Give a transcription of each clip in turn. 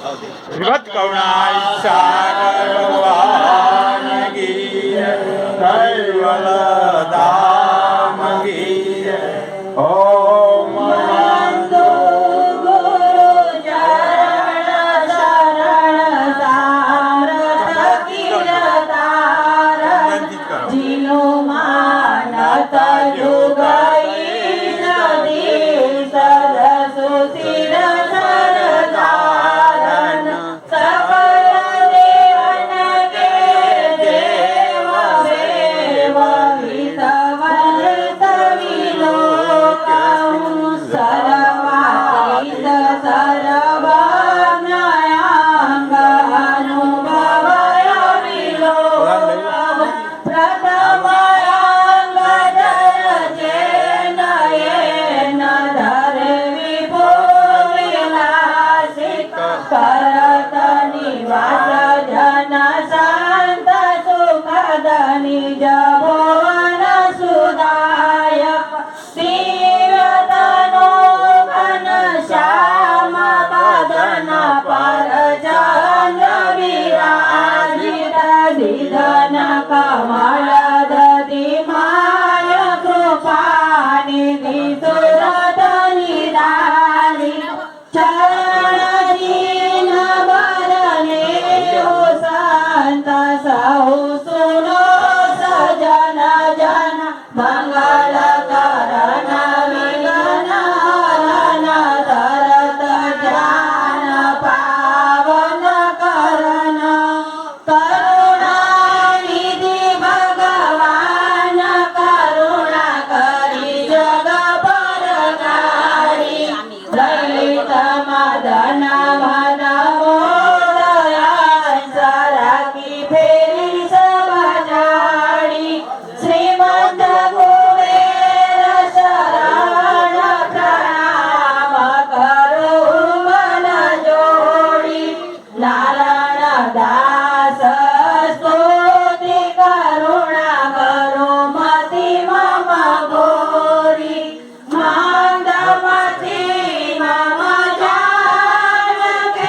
શ્રીમદ કરુણાય સાગરવાન ગીર કૈવલ ધામ ગીર ઓમ વંદો ગુરુ ચરણ શરણ સારથ કિરતારન જીનો માનત જુગઈ નદી સદસુ શિર સરદારન સકલ દેવન કે દેવ દેવ વિતવલ વિલોકં સર્વાહિત સર્વજ્ઞાંગ અનુભવય વિલોકં પ્રથમયાંગ જરચેન યેન ધરે વિભો વિલાસિક કરત નિવાસ જન શાંત સુખદ નિજ ભુવન સુદાયક દિવ્યતનો ઘન શ્યામ બદન પર ચંદ્ર વિરાજિત દિધન કમળ દધિમાય કૃપા નિધિ સુરત નિદાની ચરણ ચિહ્ન બરને હો સંત સહુ સુનો સજન જન મંગળ કરણ વિઘ્ન હરણ તરત ધ્યાન પાવન કરણ કરુણા નિધિ ભગવાન કરુણા કરી જગ પર ગાડી લલિત મદન મન મોદયાંસ રાખી ફેરી સબજાડી શ્રીમંત કુબેર શરણ પ્રણામ કરું મન જોડી નારાયણ દાસ સ્તુતિ કરુણા કરો મતિ મમ ગોરી મંદમતી મમ જાનકી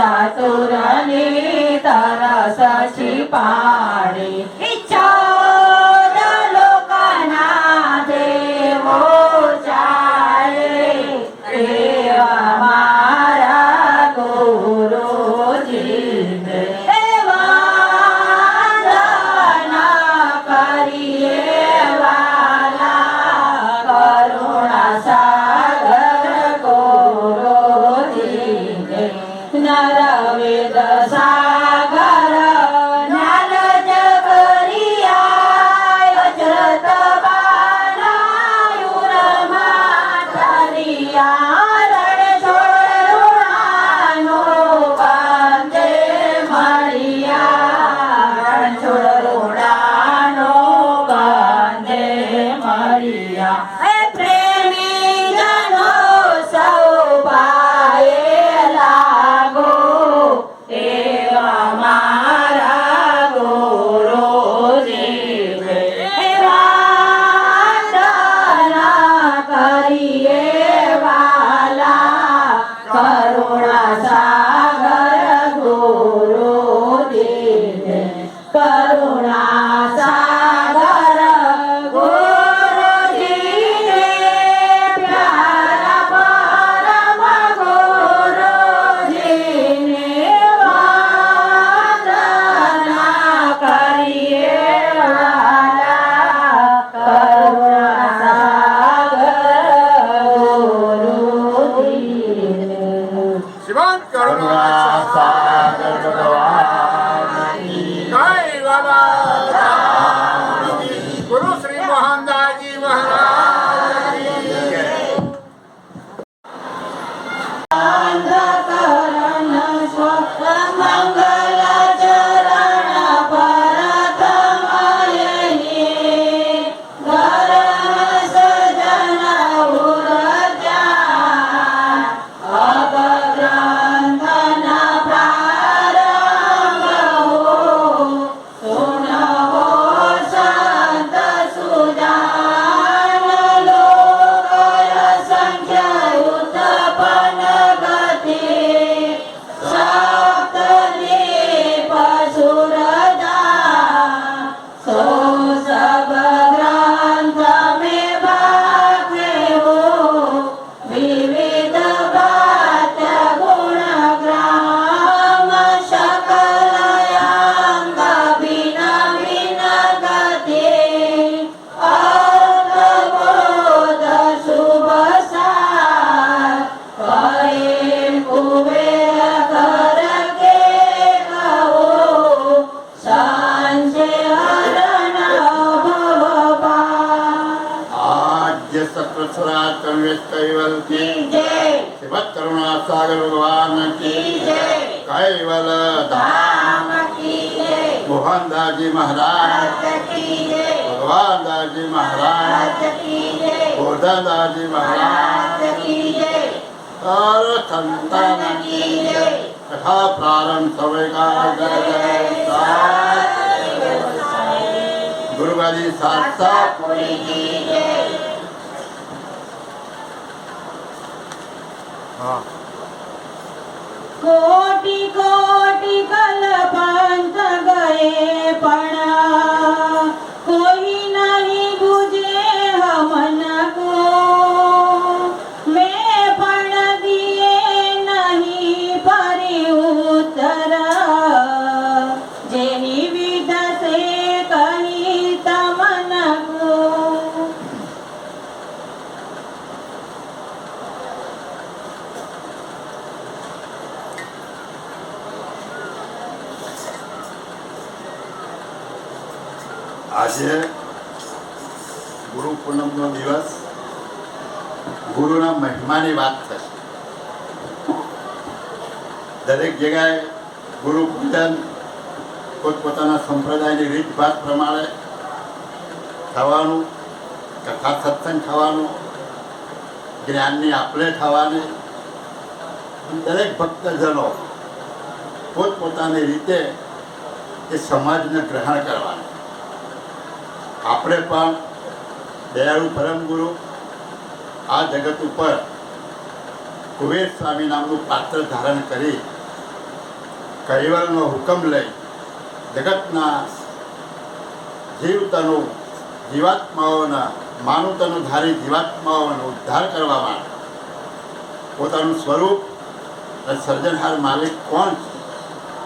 ચતુરની તરસ છીપાડી ચૌદ લોકના દેવો ચાલે એવા મારા ગુરુજીને વંદના કરીએ વાલા કરુણા સાગર ગુરુજીને નરવેદ સાગર જ્ઞાન જગરિયા વજ્રત બાનાયુરમાં ચરિયા રણ છોડ ઋણાનો બાંધે મળિયા રણ છોડ ઋણાનો બાંધે મળિયા હે પ્રેમી જનો સૌ પાયે લાગો એવા મારા ગુરુજીને વંદના કરીએ વાલા કરુણા સાગર ગુરુજીને કરુણા સાગર ગુરુજીને પ્યારા પરમ ગુરુજીને વંદના કરીએ વાલા કરુણા સાગર ગુરુજીને શિવાન કરુણા સાગર ભગવાન કૈવલા ગુરુ શ્રી મોહનદાસજી મહારાજ અંધકરણ મંગલ ચરણ પરતમયની ગરમ સજન ઉરજા અપગ્રંથના પ્રારંભ સુનવો સંત સુજાન લોકય સંખ્ય ઉત્પન્ન ગતિ સપ્તદીપ સુરજા સો સબ ગ્રંથ में बाके हो विविध बात गुण ग्राम सकलयांग भिन्न भिन्न गति अर्थबोध शुभ सार कहे कुबेर कर के कहो सांझे हरण भवपार आद्य सत्रसरा कन्वेश कैवल की जय शिवत करुणा सागर भगवान की जय कैवल धाम की जय मोहनदासजी महाराज भारत की जय भगवान दासजी महाराज भारत की जय गोर्धनदासजी महाराज भारत की जय और संतान की जय तथा प्रारंभ समय का जय जय गुरुवारी साथ पूरी की जय हाँ कोटि कोटि कल्पांत गए पण कोई नहीं बुझे हमन को मैं पण दिए नहीं परि उत्तर जेनी विध से कही तमन को આજે ગુરુ પૂનમનો દિવસ ગુરુના મહિમાની વાત થશે. દરેક જગ્યાએ ગુરુ પૂજન પોતપોતાના સંપ્રદાયની રીતભાત પ્રમાણે થવાનું, કથા સત્સંગ થવાનું, જ્ઞાનની આપલે થવાની. દરેક ભક્તજનો પોતપોતાની રીતે એ સમાજને ગ્રહણ કરવાનું. આપણે પણ દયાળુ પરમ ગુરુ આ જગત ઉપર કુબેર સ્વામી નામનું પાત્ર ધારણ કરી કૈવલનો હુકમ લઈ જગતના જીવતનું જીવાત્માઓના માનવતનું ધારી જીવાત્માઓનો ઉદ્ધાર કરવા માટે પોતાનું સ્વરૂપ અને સર્જનહાર માલિક કોણ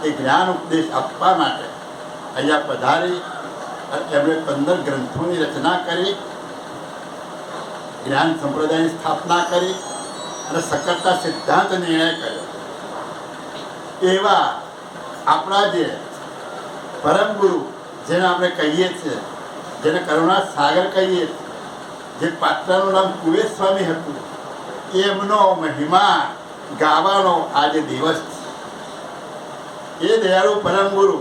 છે એ જ્ઞાન ઉપદેશ આપવા માટે અહીંયા પધારી અને એમણે 15 ગ્રંથોની રચના કરી, જ્ઞાન સંપ્રદાયની સ્થાપના કરી અને સકર્તા સિદ્ધાંત નિર્ણય કર્યો. એવા આપણા જે પરમ ગુરુ, જેને આપણે કહીએ છીએ, જેને કરુણા સાગર કહીએ છીએ, જે પાત્રનું નામ કુબેર સ્વામી હતું, એમનો મહિમા ગાવાનો આજે દિવસ છે. એ દયાળુ પરમ ગુરુ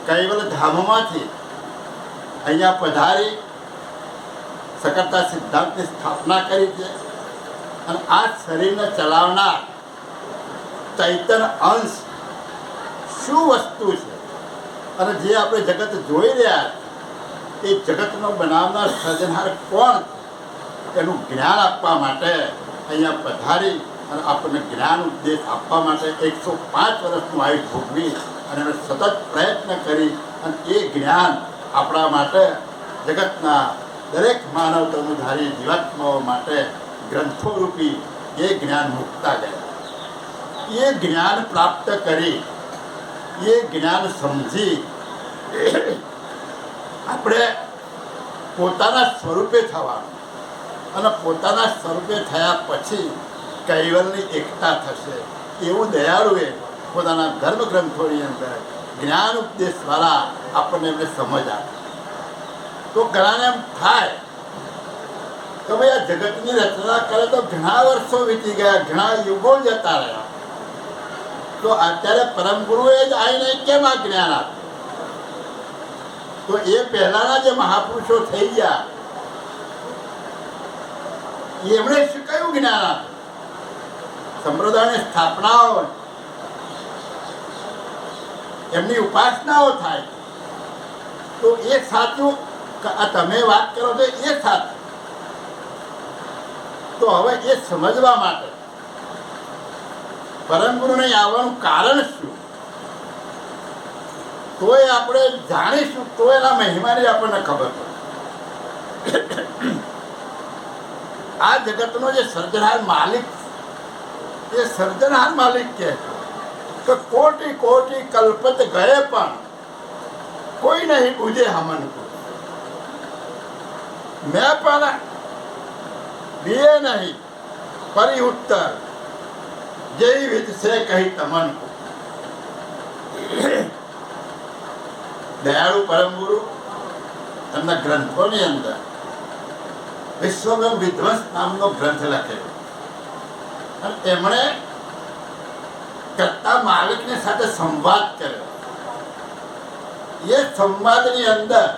કૈવલ ધામમાંથી અહીંયા પધારી સકર્તા સિદ્ધાંતની સ્થાપના કરી છે. અને આ શરીરને ચલાવનાર ચૈતન્ય અંશ શું વસ્તુ છે અને જે આપણે જગત જોઈ રહ્યા એ જગતનો બનાવનાર સર્જનહાર કોણ છે એનું જ્ઞાન આપવા માટે અહીંયા પધારી અને આપણને જ્ઞાન ઉપદેશ આપવા માટે 105 વર્ષનું આયુષ્ય ભોગવી અને એને સતત પ્રયત્ન કરી અને એ જ્ઞાન આપણા માટે જગતના દરેક માનવતાનું ધારી જીવાત્માઓ માટે ગ્રંથોરૂપી એ જ્ઞાન મૂકતા ગયા. એ જ્ઞાન પ્રાપ્ત કરી, એ જ્ઞાન સમજી આપણે પોતાના સ્વરૂપે થવાનું અને પોતાના સ્વરૂપે થયા પછી કૈવલની એકતા થશે એવું દયાળુએ પોતાના ધર્મગ્રંથોની અંદર જ્ઞાન ઉપદેશ દ્વારા આપણને એમને સમજ આપે. તો ઘણાને એમ થાય કે ભાઈ આ જગતની રચના કરે તો ઘણા વર્ષો વીતી ગયા, ઘણા યુગો જતા રહ્યા, તો અત્યારે પરમ ગુરુએ જ આવીને કેમ આ જ્ઞાન આપ્યું? તો એ પહેલાના જે મહાપુરુષો થઈ ગયા એમણે શું કયું જ્ઞાન આપ્યું? સંપ્રદાયની સ્થાપનાઓ, એમની ઉપાસનાઓ થાય, તો એ સાચું આ તમે વાત કરો છો એ સાચું. તો હવે એ સમજવા માટે પરમ ગુરુને આવવાનું કારણ શું, તો એ આપણે જાણીશું તો એના મહિમાની આપણને ખબર પડે. આ જગતનો જે સર્જનહાર માલિક, એ સર્જનહાર માલિક કે કોટી કોટી કલ્પત ગયે પણ કોઈ નહીં બુझे हमन को, मैं પણ दिए नहीं परि उत्तर जय विद से कही तमन को. દયાળુ પરમ ગુરુ એમના ગ્રંથોની અંદર વિશ્વવ્રમ વિધ્વંસ નામનો ગ્રંથ લખેલો અને એમણે કરતા માલિકની સાથે સંવાદ કર્યો. એ સંવાદની અંદર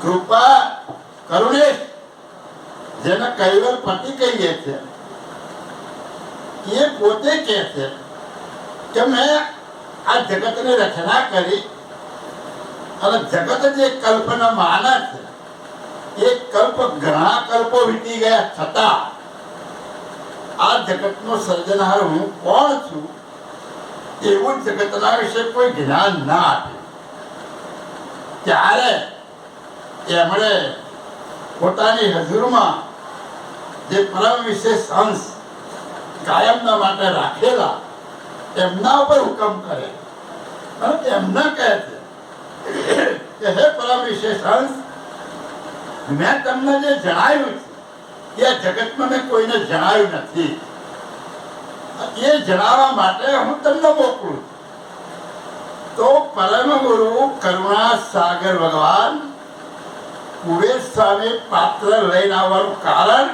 કૃપા કરુણેશ, જેને કૈવલ પતિ કહીએ છે, એ પોતે કહે છે કે મેં આ જગતની રચના કરી અને જગત જે કલ્પના માને છે એ કલ્પ ઘણા કલ્પો વીતી ગયા છતાં આ જગતનો સર્જનહાર હું કોણ છું એવું જગતના વિશે કોઈ જ્ઞાન ના આપ્યું. ત્યારે એમણે પોતાની હજુરમાં જે પરમ વિશેષ અંશ કાયમના માટે રાખેલા એમના ઉપર હુકમ કરે અને એમને કહે છે કે હે પરમ વિશેષ અંશ, મેં તમને જે જણાવ્યું છે એ જગતમાં મેં કોઈને જણાવ્યું નથી. એ જણાવવા માટે હું તમને મોકલું. તો પરમ ગુરુ કરુણા સાગર ભગવાન કુબેર સ્વામી પાત્ર લઈને આવવાનું કારણ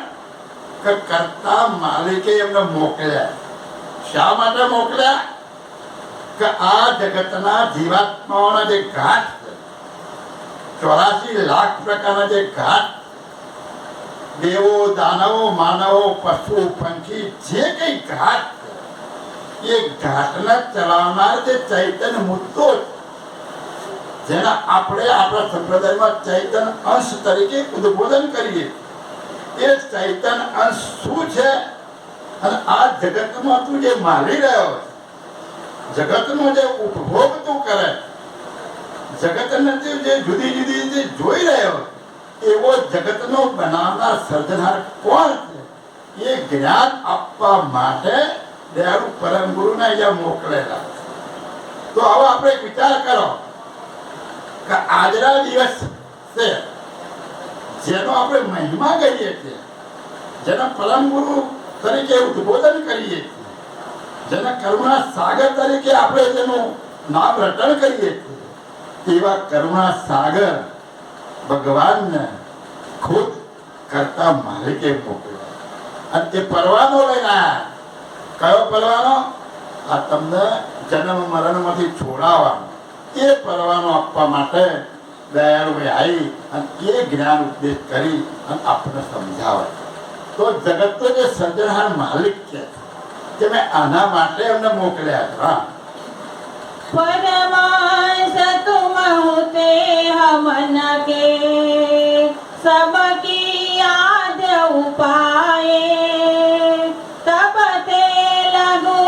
કે કરતા માલિકે એમને મોકલ્યા. શા માટે મોકલ્યા? કે આ જગતના જીવાત્માઓના જે ઘાટ છે, 84 લાખ પ્રકારના જે ઘાટ, દેવો, દાનવો, માનવો, પશુ, પંખી, જે કઈ ઘાટ છે, એ ઘાટને ચલાવનાર જે ચૈતન્ય મુદ્દો છે, જેના આપણે આપણા સંપ્રદાયમાં ચૈતન્ય અંશ તરીકે ઉદ્બોધન કરીએ, એ ચૈતન્ય અંશ શું છે અને આ જગતમાં તું જે મારી રહ્યો છે, જગતનો જે ઉપભોગ તું કરે, જગતને તું જે જુદી જુદી રીતે જોઈ રહ્યો એવો જગતનો બનાવનાર સર્જનાર કોણ છે? એ જ્ઞાન આપવા માટે દયાળુ પરમ ગુરુને અહીંયા મોકલેલા. તો હવે આપણે વિચાર કરો કે આજના દિવસ છે જેનો આપણે મહિમા કરીએ છીએ, જેના પરમ ગુરુ તરીકે ઉદ્બોધન કરીએ છીએ, જેના કરુણા સાગર તરીકે આપણે જેનું નામ રટણ કરીએ છીએ, એવા કરુણા સાગર ભગવાનને ખુદ કરતા માલિકે મોકલ્યા. અને એ પરવાનો લઈને આવ્યા. કયો પરવાનો? આ તમને જન્મ મરણમાંથી છોડાવવાનો એ પરવાનો આપવા માટે દયાળુભાઈ આવી અને એ જ્ઞાન ઉપદેશ કરી અને આપણને સમજાવે. તો જગતનો જે સર્જનહાર માલિક છે કે મેં આના માટે એમને મોકલ્યા છે. હા, परमांश तुम होते हमन के सबकी याद उपाए तब ते लघु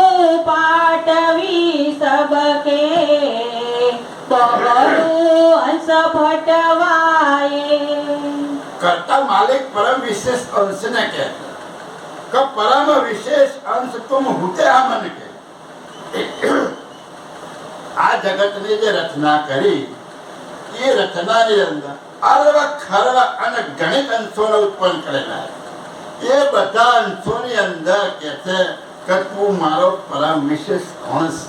पाटवी सबके बहरू अंश फटवाए. કરતા માલિક પરમ વિશેષ અંશને કહે કે પરમ વિશેષ અંશ તુમ હોતે हमन के. આ જગતની જે રચના કરી એ રચનાની અંદર અરવા ખરવા અને ગણિત અંશોને ઉત્પન્ન કરેલા. એ બધા અંશોની અંદર કે છે કે તું મારો પરમ વિશેષ અંશ.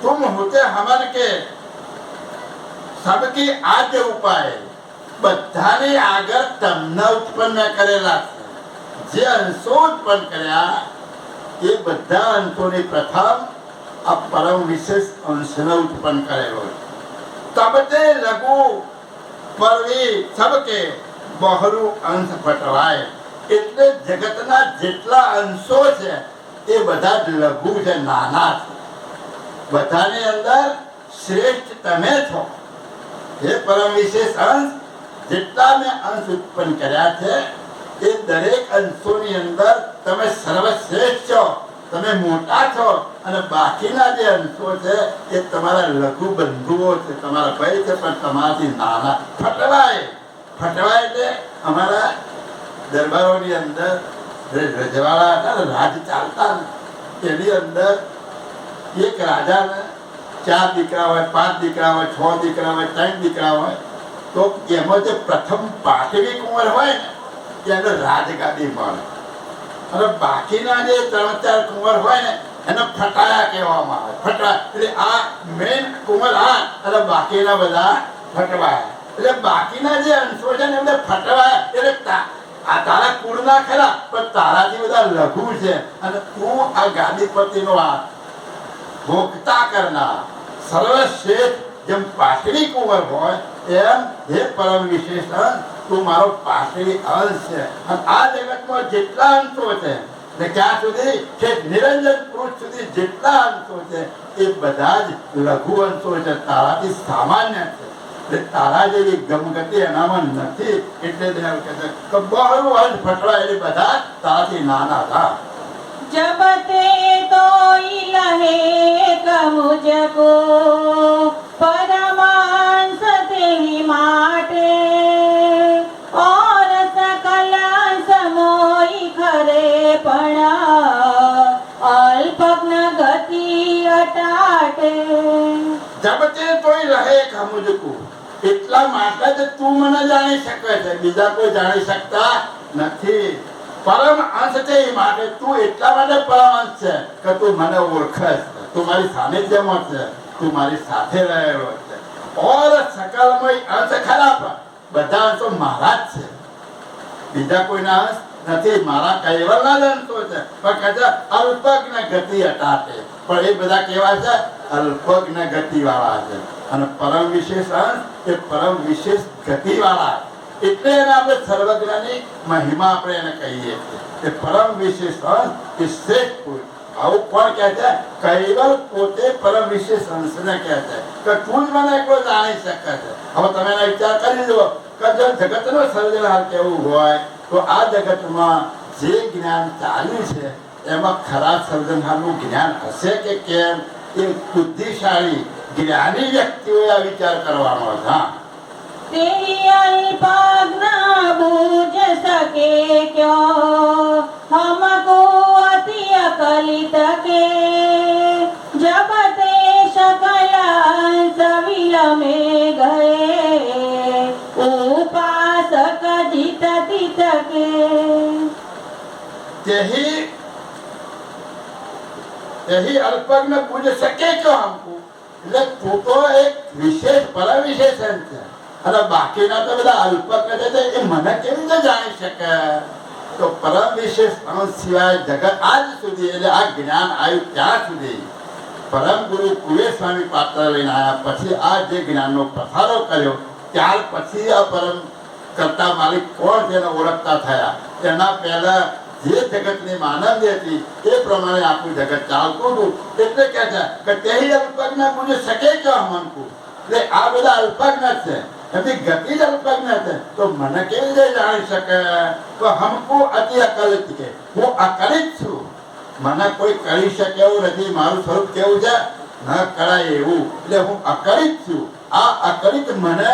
તુમ હોતે हमन के सबकी आद्य उपाय. બધાની આગળ તમને ઉત્પન્ન કરેલા છે. જે અંશો ઉત્પન્ન કર્યા એ બધા અંશોની પ્રથમ આ પરમ વિશેષ અંશને ઉત્પન્ન કરેલો છે. તબતે લઘુ પરવી સબકે બહરુ અંશ ફટવાય. એટલે જગતના જેટલા અંશો છે એ બધા જ લઘુ છે, નાના છે. બધાની અંદર શ્રેષ્ઠ તમે છો. હે પરમ વિશેષ અંશ, જેટલા મેં અંશ ઉત્પન્ન કર્યા છે એ દરેક અંશોની અંદર તમે સર્વશ્રેષ્ઠ છો, તમે મોટા છો. અને બાકીના જે અંશો છે એ તમારા લઘુ બંધુઓ છે, તમારા ભાઈ છે, પણ તમારાથી નાના. ફટવાય. ફટવાય એટલે અમારા દરબારોની અંદર રજવાડા હતા ને, રાજ ચાલતા ને, એની અંદર એક રાજાને 4 દીકરા હોય, 5 દીકરા હોય, 6 દીકરા હોય, 3 દીકરા હોય, તો એમાં જે પ્રથમ પાટવી કુંવર હોય ને એને રાજગાદી મળે. અને બાકીના જે 3-4 કુંવર હોય ને એને ફટાયા કહેવામાં આવે. ફટવા એટલે આ મેઇન કુંવર આ અને બાકીના બધા ફટવાયા. એટલે બાકીના જે અંશો છે ને એમને ફટવાયા. એટલે આ તારા કુળના ખરા પણ તારાથી બધા લઘુ છે. અને તું આ ગાદીપતિનો આ ભોગતા કરનાર સર્વશ્રેષ્ઠ જેમ પાટવી કુંવર હોય એમ હે પરમ વિશેષ અંશ તું મારો પાટવી અંશ છે. અને આ જગતમાં જેટલા અંશો છે ને ક્યાં સુધી છે નિરંજન પુરુષ સુધી જેટલા અંશો છે એ બધા જ લઘુ અંશો છે, તારાથી સામાન્ય છે. એટલે તારા જેવી ગમગતિ એનામાં નથી. એટલે દેવ કહે છે કે બહુ અંશ ફટવા એટલે બધા તારાથી નાના હતા. जब ते तो लहे मुझको परमांश ते माटे और सकल समोई खरे पण अल्पज्ञ गति अटाटे. જબ તે તોય રહે મુજકો. એટલા માટે જ તું મને જાણી શકે છે, બીજા કોઈ જાણી શકતા નથી. પરમ અંશ છે એ માટે તું એટલા માટે પરમ અંશ છે કે તું મને ઓળખે છે, તું મારી સાનિધ્યમાં છે, તું મારી સાથે રહેલો છે. ઓર સકલમય અંશ ખરા પણ બધા અંશો મારા જ છે, બીજા કોઈના અંશ નથી. મારા કૈવલના જ અંશો છે. પણ કદાચ અલ્પજ્ઞ ગતિ અટાટે. પણ એ બધા કેવા છે? અલ્પજ્ઞ ગતિ વાળા છે. અને પરમ વિશેષ અંશ એ પરમ વિશેષ ગતિ વાળા. એટલે એને આપણે સર્વજ્ઞની મહિમા આપણે એને કહીએ છીએ કે પરમ વિશેષ અંશ એ શ્રેષ્ઠ પુરુષ. આવું કોણ કહે છે? કૈવલ પોતે પરમ વિશેષ અંશને કહે છે કે તું જ મને એકલો જાણી શકે છે. હવે તમે એનો વિચાર કરી લો કે જો જગતનો સર્જનહાર કેવું હોય તો આ જગતમાં જે જ્ઞાન ચાલ્યું છે એમાં ખરા સર્જનહારનું જ્ઞાન હશે કે કેમ, એ બુદ્ધિશાળી જ્ઞાની વ્યક્તિઓએ આ વિચાર કરવાનો છે. હા, તેરી અલ્પજ્ઞ બૂझ सके क्यों हमको अति अकलित के जब ते सकल अंश विल में गए उपासक जित तित के यही अल्पज्ञ पूछ सके क्यों हमको, એટલે તું તો એક વિશેષ પરમ વિશેષણ છે અને બાકીના તો બધા અલ્પજ્ઞ છે એ મને કેવી રીતે જાણી શકે. તો પરમ વિશેષ સિવાય જગત આજ સુધી, એટલે આ જ્ઞાન આવ્યું ત્યાં સુધી પરમ ગુરુ કુબેર સ્વામી પાત્ર લઈને આવ્યા પછી આ જે જ્ઞાનનો પ્રસારો કર્યો ત્યાર પછી આ પરમ કરતા માલિક કોણ છે એને ઓળખતા થયા. એના પહેલા જે જગતની માનવી હતી એ પ્રમાણે આખું જગત ચાલતું હતું. એટલે કે છે કે તેહી અલ્પજ્ઞ પૂછ શકે ક્યાં મનકું, એટલે આ બધા અલ્પજ્ઞ છે, એમની ગતિ જ અલ્પજ્ઞ છે. તો મને કેવી રીતે જાણી શકે? તો હમકુ અતિ અકલિત કે હું અકલિત છું, મને કોઈ કરી શકે એવું નથી. મારું સ્વરૂપ કેવું છે? ન કરાય એવું, એટલે હું અકલિત છું. આ અકલિત મને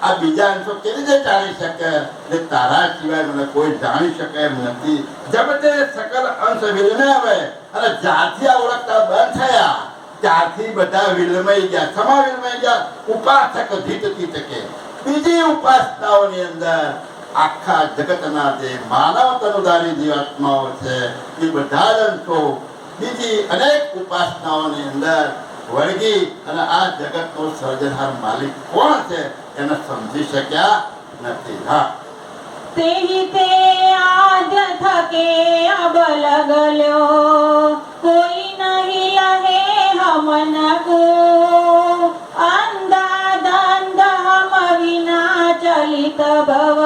આ બીજા અંશો કેવી રીતે જાણી શકે? એટલે તારા સિવાય મને કોઈ જાણી શકે એમ નથી. જબ તે સકલ અંશ વિલમે આવે અને જ્યારથી આ ઓળખતા બંધ થયા ત્યારથી બધા વિલમાઈ ગયા. સમા વિલમાઈ ગયા. ઉપાસક ધીતતી તકે બીજી ઉપાસનાઓની અંદર આખા જગતના જે માનવ તનુધારી જીવાત્માઓ છે એ બધા જ અંશો બીજી અનેક ઉપાસનાઓની અંદર વળગી અને આ જગતનો સર્જનહાર માલિક કોણ છે એને સમજી શક્યા નથી. હા, तेहि ते आद्य थके अब लगलो कोई नहीं लहे हमन को अंधा दंड हम विना चलित भव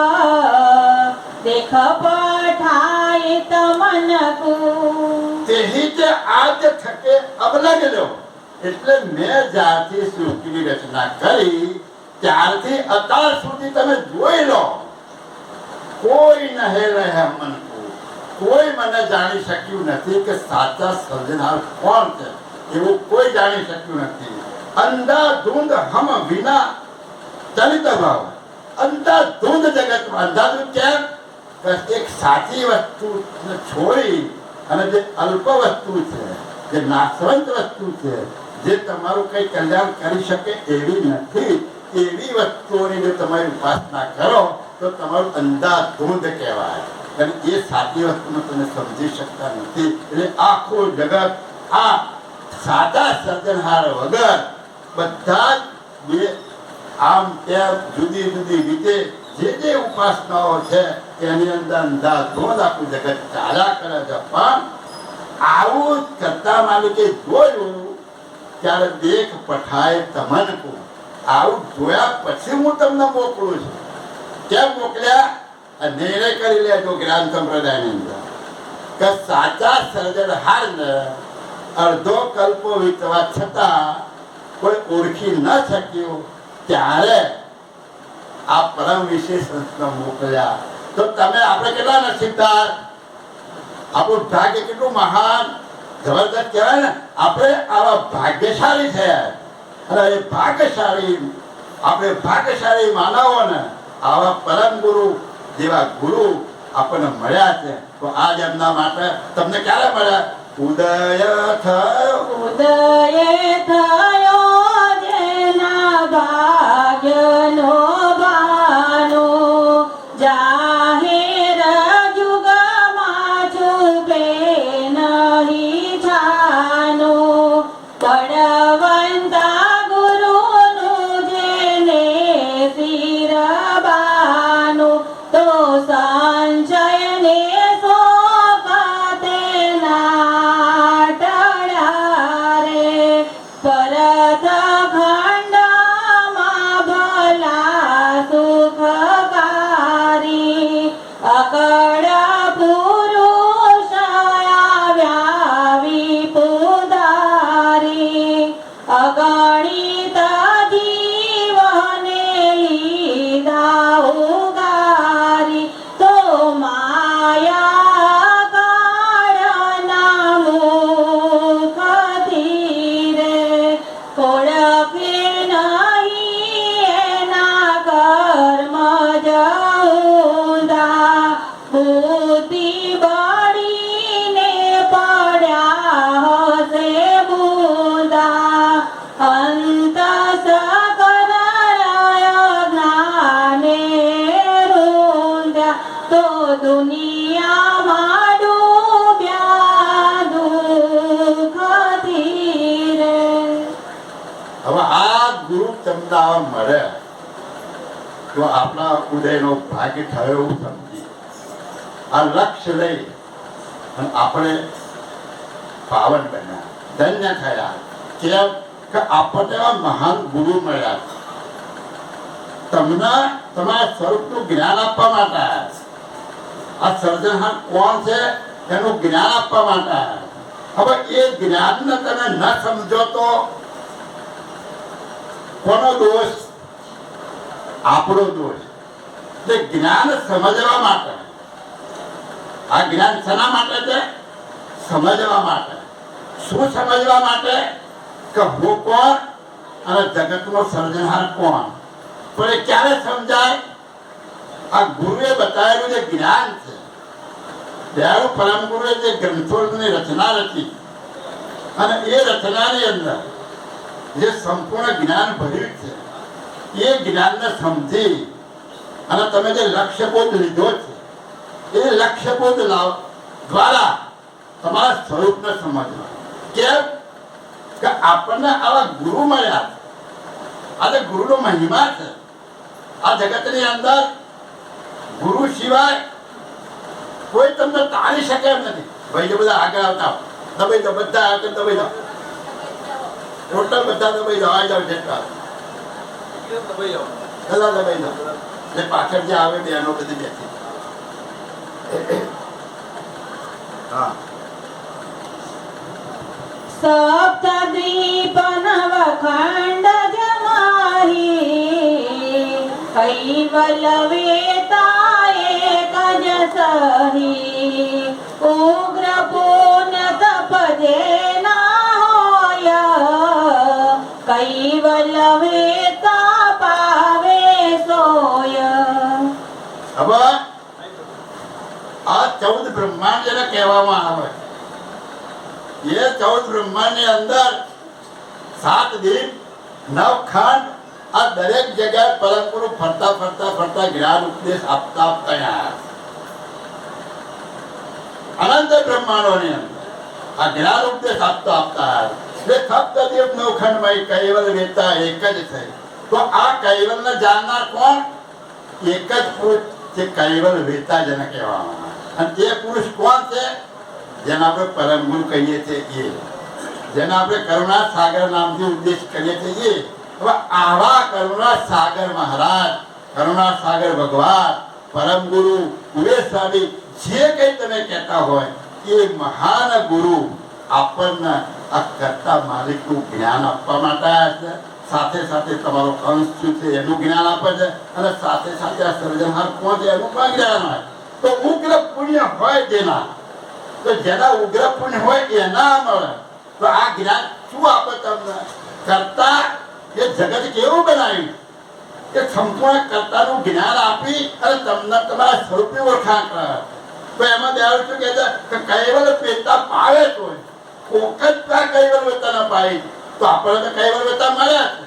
देख पठाए तमन को તેહી તે આદ્ય થકે અબલગ લો, એટલે મેં જ્યારથી સૃષ્ટિની રચના કરી ત્યારથી અત્યાર સુધી તમે જોઈ લો કોઈ નહે રહે મન કો, કોઈ મને જાણી શક્યું નથી કે સાચા સર્જનહાર કોણ છે એવું કોઈ જાણી શક્યું નથી. અંધાધૂંધ હમ વિના ચલિત ભાવ, અંધાધૂંધ જગતમાં અંધાધૂંધ કેમ કે એક સાચી વસ્તુ છોડી અને જે અલ્પ વસ્તુ છે, જે નાશવંત વસ્તુ છે, જે તમારું કઈ કલ્યાણ કરી શકે એવી નથી, એવી વસ્તુઓની જો તમારી ઉપાસના કરો તો તમારું અંધાધૂંધ કહેવાય. અને એ સાચી વસ્તુને તમે સમજી શકતા નથી. એટલે આખું જગત આ સાચા સર્જનહાર વગર બધા જ આમ તેમ જુદી જુદી રીતે જે ઉપાસનાઓ છે એની અંદર અંધાધૂંધ આખું જગત ચાલ્યા કરે છે. પણ આવું કરતા માલિકે જોયું ત્યારે દેખ પઠાય તમનકુ, આવું જોયા પછી હું તમને મોકલું છું. કેમ મોકલ્યા? નિર્ણય કરી લેજો જ્ઞાન સંપ્રદાયની અંદર કે સાચા સર્જનહારને અડધો કલ્પો વીતવા છતાં કોઈ ઓળખી ન શક્યો ત્યારે આ પરમ વિશેષ રત્ન મોકલ્યા. તો તમે આપણે કેટલા નસીબદાર, આપણું ભાગ્ય કેટલું મહાન જબરદસ્ત કહેવાય ને. આપણે આવા ભાગ્યશાળી થયા અને એ ભાગ્યશાળી માનવોને આવા પરમ ગુરુ જેવા ગુરુ આપણને મળ્યા છે. તો આજ એમના માટે તમને ક્યારે મળ્યા? ઉદય થયો જેના ભાગ્યનો ભાનો જાહેર જુગમાં છુપે નહીં છાનો બળવંતા ગુરુનું જેને શિરબાનું તો સંશયને સોકાતે ના ટળ્યા રે. શબ્દ આવા મળે તો આપણા ઉદયનો ભાગ્ય થયો એવું સમજી આ લક્ષ્ય લઈ અને આપણે પાવન બન્યા, ધન્ય થયા. કેમ કે આપણને એવા મહાન ગુરુ મળ્યા, તમને તમારા સ્વરૂપનું જ્ઞાન આપવા માટે આવ્યા. આ સર્જનહાર કોણ છે એનું જ્ઞાન આપવા માટે આવ્યા. હવે એ જ્ઞાનને તમે ન સમજો તો કોનો દોષ? આપણો દોષ. એટલે જ્ઞાન સમજવા માટે. આ જ્ઞાન શેના માટે છે? સમજવા માટે. શું સમજવા માટે? કે હું કોણ અને જગતનો સર્જનહાર કોણ. પણ એ ક્યારે સમજાય? આ ગુરુએ બતાવેલું જે જ્ઞાન છે, દયાળુ પરમ ગુરુએ જે ગ્રંથોની રચના રચી અને એ રચનાની અંદર જે સંપૂર્ણ જ્ઞાન ભર્યું છે એ જ્ઞાનને સમજી અને તમે જે લક્ષ્યબોધ લીધો છે એ લક્ષ્યબોધ દ્વારા તમારા સ્વરૂપને સમજવા. કેમ કે આપણને આવા ગુરુ મળ્યા. આજે ગુરુનો મહિમા છે. આ જગતની અંદર ગુરુ સિવાય કોઈ તમને તાળી શકે એમ નથી. ભાઈ બધા આગળ આવતા દબાઈ દો, બધા આગળ દબાઈ દો, ટોટલ બધા દબાઈ દો, આવી જાવ જેટલા બધા દબાઈ દો. એટલે પાછળ જે આવે બેનો બધી બેઠી. હા, સપ્તદ્વીપ નવખંડ જમાહી કૈવલ વેતા એક જ સહી ઉગ્ર પુણ્ય તપ જેના હોય કૈવલ વેતા પાવે સોય. હવે આ 14 બ્રહ્માંડ જેને કહેવામાં આવે, એ 14 બ્રહ્માંડ ની અંદર 7 દીપ 9 ખંડ, આ દરેક જગ્યાએ પરમ ગુરુ ફરતા ફરતા ફરતા જ્ઞાન ઉપદેશ આપતા આપતા આવ્યા. અનંત બ્રહ્માંડોની અંદર આ જ્ઞાન ઉપદેશ આપતા આપતા આવ્યા. એટલે સપ્તદીપ 9 ખંડમાં કૈવલ વેતા એક જ થઈ. તો આ કૈવલને જાણનાર કોણ? એક જ પુરુષ જે કૈવલ વેતા જેને કહેવામાં આવે. અને તે પુરુષ કોણ છે? જેને આપણે પરમ ગુરુ કહીએ છીએ, એ જેને આપણે કરુણા સાગર નામથી ઉદ્દેશ કરીએ છીએ. હવે આવા કરુણા સાગર મહારાજ, કરુણા સાગર ભગવાન, પરમ ગુરુ, કુબેર સ્વામી, જે કંઈ તમે કહેતા હોય એ મહાન ગુરુ આપણને આ કરતા માલિકનું જ્ઞાન આપવા માટે આવ્યા છે. સાથે સાથે તમારો અંશ શું છે એનું જ્ઞાન આપે છે અને સાથે સાથે આ સર્જનહાર કોણ છે એનું પણ જ્ઞાન હોય. તો ઉગ્ર પુણ્ય હોય જેના, તો જેના ઉગ્ર પુણ્ય હોય એના મળે. તો આ જ્ઞાન શું આપે તમને? કરતા એ જગત કેવું બનાવ્યું કે સંપૂર્ણ કરતાનું જ્ઞાન આપી અને તમને તમારા સ્વરૂપની ઓળખાણ કરે. તો એમાં દયાળુ શું કહે છે કે કૈવલ વેતા પાવે તો કોક જ કૈવલ વેતા ના પાય. તો આપણે તો કૈવલ વેતા મળ્યા છે.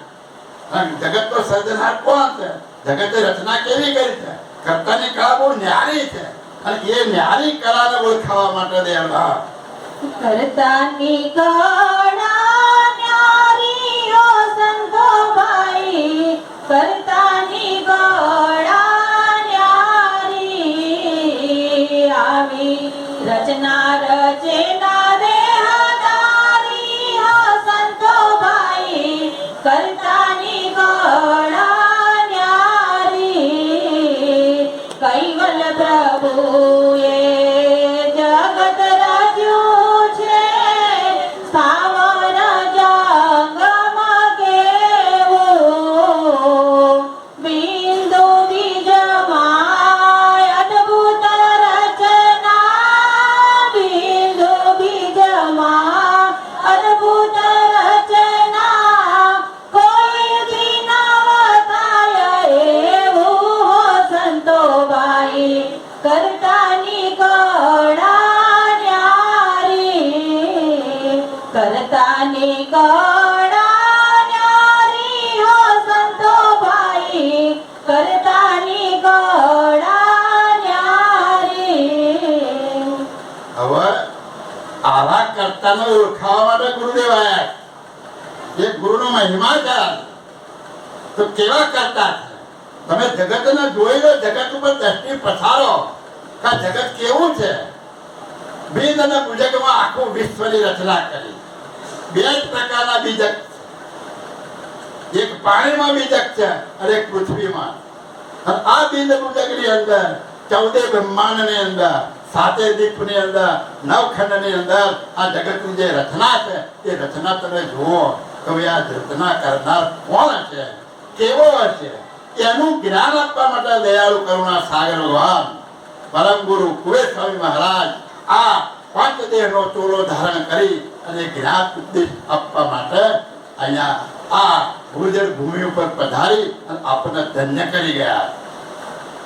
અને જગતનો સર્જનહાર કોણ છે? જગતની રચના કેવી કરી છે? કરતાની કળા બહુ ન્યારી છે અને એ ન્યારી કળાને ઓળખાવા માટે દયાળુ કરતાની કળા ન્યારી ઓ સંતો ભાઈ, કરતાની કળા ન્યારી આવી રચના રચના દેહધારી ઓ સંતો ભાઈ, કરતાની કળા ન્યારી કૈવલ પ્રભુએ જગત રચ્યું છે સ્થાવર જંગમ કેવું બિંદુ બીજમાં અદ્ભુત રચના, બિંદુ બીજમાં અદ્ભુત રચના કોઈથી ન થાય એવું હો સંતો ભાઈ, કરતાની કળા ન્યારી, કરતાની કળા ન્યારી હો સંતો ભાઈ, કરતાની કળા ન્યારી. હવે આવા કરતાને ઓળખાવા માટે ગુરુદેવ આવ્યા. એ ગુરુનો મહિમા છે. તો કેવા કરતા છે? તમે જગતને જોઈ લો, જગત ઉપર દ્રષ્ટિ પછાડો કે આ જગત કેવું છે. બીજ અને બુજકમાં આખું વિશ્વની રચના કરી. બે જ પ્રકારના બીજક છે. એક પાણીમાં બીજક છે અને એક પૃથ્વીમાં. અને આ બીજ બુજકની અંદર 14 બ્રહ્માંડની અંદર, 7 દીપની અંદર, 9 ખંડની અંદર આ જગતની જે રચના છે એ રચના તમે જુઓ તો આ રચના કરનાર કોણ છે, કેવો હશે, એનું જ્ઞાન આપવા માટે દયાળુ કરુણા સાગર ભગવાન પરમ ગુરુ કુબેર સ્વામી મહારાજ આ પંચદેહનો ચોલો ધારણ કરી અને જ્ઞાન ઉપદેશ આપવા માટે અહીંયા આ ભૂજળ ભૂમિ ઉપર પધારી અને આપણને ધન્ય કરી ગયા.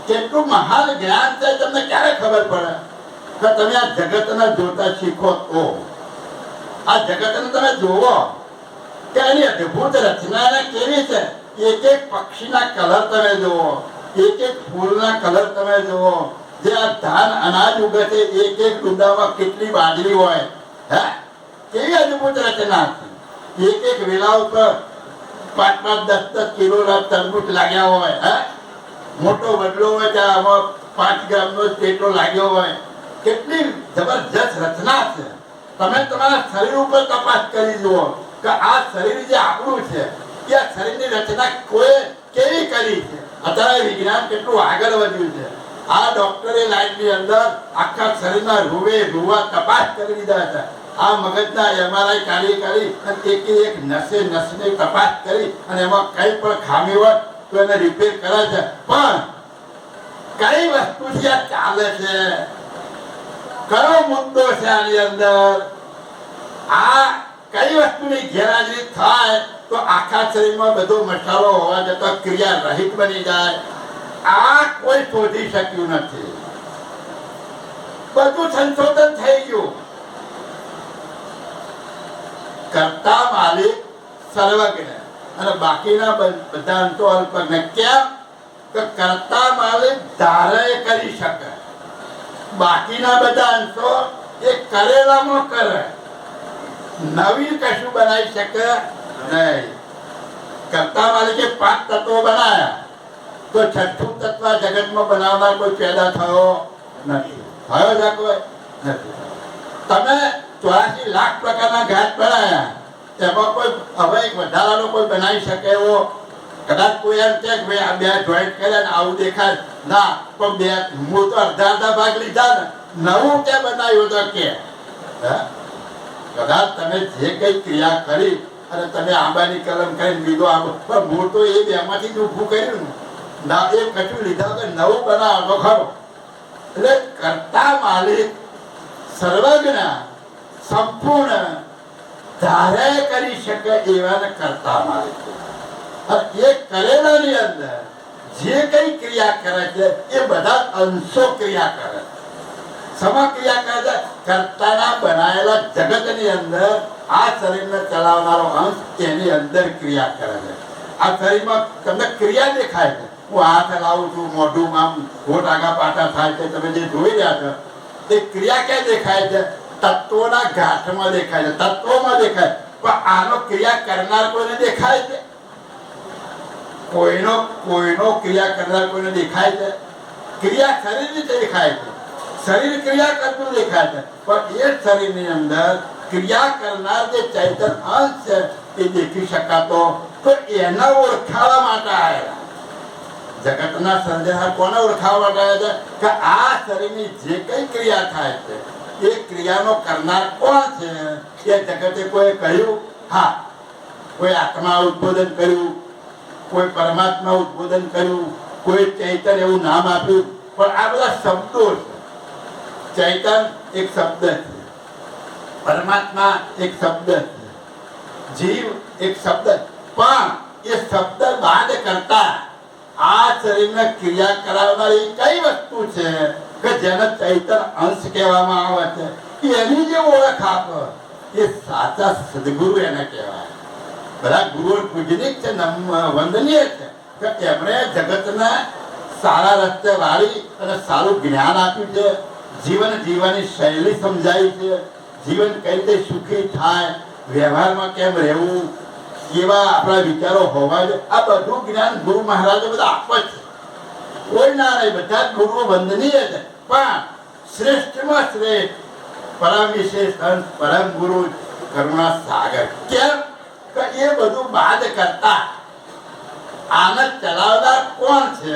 કેટલું મહાન જ્ઞાન છે તમને ક્યારે ખબર પડે કે તમે આ જગતને જોતા શીખો તો. આ જગતને તમે જોવો કે એની અદ્ભુત રચના કેવી છે. એક એક પક્ષીના કલર તમે જુઓ, એક એક ફૂલના કલર તમે જુઓ, જે આ ધાન અનાજ ઉગે છે એક એક ડુંડામાં કેટલી બાજરી હોય, હે કેવી અદ્ભુત રચના છે. એક એક વેલા ઉપર 5-5, 10-10 કિલોના તરબૂચ લાગ્યા હોય, હે મોટો વડલો હોય ત્યાં આમાં 5 ગ્રામનો પેટો લાગ્યો હોય. કેટલી જબરજસ્ત રચના છે. તમે તમારા શરીર ઉપર તપાસ કરી જુઓ કે આ શરીર જે આપણું છે એ આ શરીરની રચના કોઈ કેવી કરી છે. અત્યારે વિજ્ઞાન કેટલું આગળ વધ્યું છે. આ ડોક્ટરે લાઈનની અંદર આખા શરીરના રૂવા તપાસ કરી દીધા છે. આ મગજના MRI કાઢી અને એક નસે નસની તપાસ કરી અને એમાં કઈ પણ ખામી હોય તો એને રિપેર કરે છે. પણ કઈ વસ્તુથી આ ચાલે છે, કયો મુદ્દો છે આની અંદર, આ કઈ વસ્તુની ગેરહાજરી થાય તો આખા શરીરમાં બધો મસાલો હોવા છતાં ક્રિયા રહિત બની જાય, આ કોઈ શોધી શક્યું નથી. બધું સંશોધન થઈ ગયું. કરતા માલિક સર્વજ્ઞ અને બાકીના બધા અંતો અલ્પજ્ઞ. કેમ કે કરતા માલિક ધારે કરી શકે, બાકીના બધા અંશો એ કરેલામાં કરે, નવીન કશું બનાવી શકે નહીં. કરતા માલિકે 5 તત્વો બનાવ્યા તો 6થું તત્વ જગતમાં બનાવનાર કોઈ પેદા થયો નથી. થયો છે કોઈ નથી. તમે 84 લાખ પ્રકારના ઘાટ બનાવ્યા, એમાં કોઈ હવે એક વધારાનો કોઈ બનાવી શકે એવો કદાચ કોઈ એમ કે ભાઈ આ 2 જોઈન્ટ કર્યા ને આવું દેખાય ના, પણ 2 મૂળ તો અડધા ભાગ લીધા ને, નવું કે બનાવ્યું તો કે કદાચ તમે જે કઈ ક્રિયા કરી અને તમે આંબાની કલમ કરીને લીધો આંબો, પણ મૂળ તો એ 2માંથી જ ઊભું કર્યું ને, ના એ કશું લીધા વગર નવું બનાવો તો ખરો. એટલે કરતા માલિક સર્વજ્ઞ સંપૂર્ણ ધારે કરી શકે એવાને કરતા માલિક. એ કરેલાની અંદર જે કઈ ક્રિયા કરે છે એ બધા અંશો ક્રિયા કરે, સમક્રિયા કરે છે. કરતાના બનાવેલા જગતની અંદર આ શરીરને ચલાવનારો અંશ એની અંદર ક્રિયા કરે છે. આ શરીરમાં તમને ક્રિયા દેખાય છે. હું હાથ લાવું છું, મોઢું આમ હોઠ આગા પાટા થાય છે, તમે જે જોઈ રહ્યા છો એ ક્રિયા ક્યાં દેખાય છે? તત્વોના ગાંઠમાં દેખાય છે, તત્વોમાં દેખાય. પણ આનો ક્રિયા કરનાર કોઈને દેખાય છે? કોઈનો ક્રિયા કરનાર કોઈને દેખાય છે? ક્રિયા શરીરની દેખાય છે, શરીર ક્રિયા કરતું દેખાય છે, પણ એ શરીરની અંદર ક્રિયા કરનાર જે ચૈતન્ય અંશ છે એ દેખી શકાતો. તો એને ઓળખાવા માટે આવેલા જગતના સર્જનહાર કોને ઓળખાવા માટે આવ્યા છે કે આ શરીરની જે કઈ ક્રિયા થાય છે એ ક્રિયાનો કરનાર કોણ છે? એ જગતે કોઈ કહ્યું? હા, કોઈ આત્મા ઉદ્બોધન કર્યું, કોઈ પરમાત્મા ઉદ્બોધન કર્યું, કોઈ ચૈતન્ય એવું નામ આપ્યું, પણ આ બધા શબ્દો છે. ચૈતન્ય એક શબ્દ છે, પરમાત્મા એક શબ્દ છે, જીવ એક શબ્દ. પણ એ શબ્દ બાદ કરતા આ શરીરને ક્રિયા કરાવનારી કઈ વસ્તુ છે કે જેને ચૈતન્ય અંશ કહેવામાં આવે છે? એની જે ઓળખ આપે એ સાચા સદગુરુ એને કહેવાય. બધા ગુરુઓ પૂજનીય છે, વંદનીય છે કે એમણે જગતને સારા રસ્તે વાળી અને સારું જ્ઞાન આપ્યું છે, જીવન જીવવાની શૈલી સમજાવી છે, જીવન કઈ રીતે સુખી થાય, વ્યવહારમાં કેમ રહેવું, કેવા આપણા વિચારો હોવા જોઈએ. આ બધું જ્ઞાન ગુરુ મહારાજો બધા આપે છે. કોઈ ના નહીં, બધા જ ગુરુઓ વંદનીય છે, પણ શ્રેષ્ઠમાં શ્રેષ્ઠ પરમ વિશેષ સંત પરમ ગુરુ કરુણા સાગર. કેમ કે એ બધું બાદ કરતા આને ચલાવનાર કોણ છે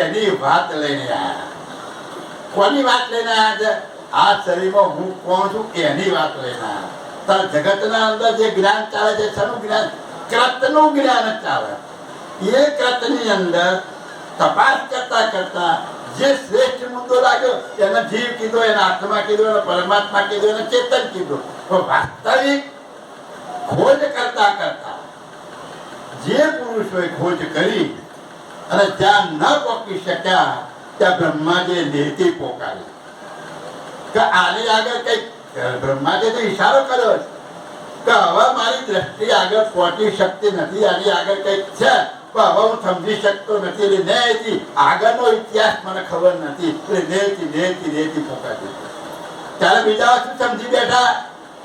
એની વાત લઈને આવ્યા. કોની વાત લઈને આવ્યા છે? આ શરીરમાં હું કોણ છું એની વાત લઈને આવ્યા. તાર જગતના અંદર જે જ્ઞાન ચાલે છે, શેનું જ્ઞાન? કૃતનું જ્ઞાન જ ચાલે. એ કૃતની અંદર તપાસ કરતા કરતા જે શ્રેષ્ઠ મુદ્દો લાગ્યો એને જીવ કીધો, એને આત્મા કીધો, એને પરમાત્મા કીધો, એને ચેતન કીધું. તો વાસ્તવિક ખોજ કરતા કરતા જે પુરુષોએ ખોજ કરી અને જ્યાં ન પહોંચી શક્યા ત્યાં બ્રહ્માજીએ નીતિ પોકારી કે આની આગળ કઈક બ્રહ્માજીએ તો ઈશારો કર્યો કે હવે મારી દ્રષ્ટિ આગળ પહોંચી શકતી નથી, આની આગળ કઈક છે પણ હવે હું સમજી શકતો નથી. એટલે નેથી આગળનો ઇતિહાસ મને ખબર નથી. એટલે નેથી પોકાતી. ત્યારે બીજા શું સમજી બેઠા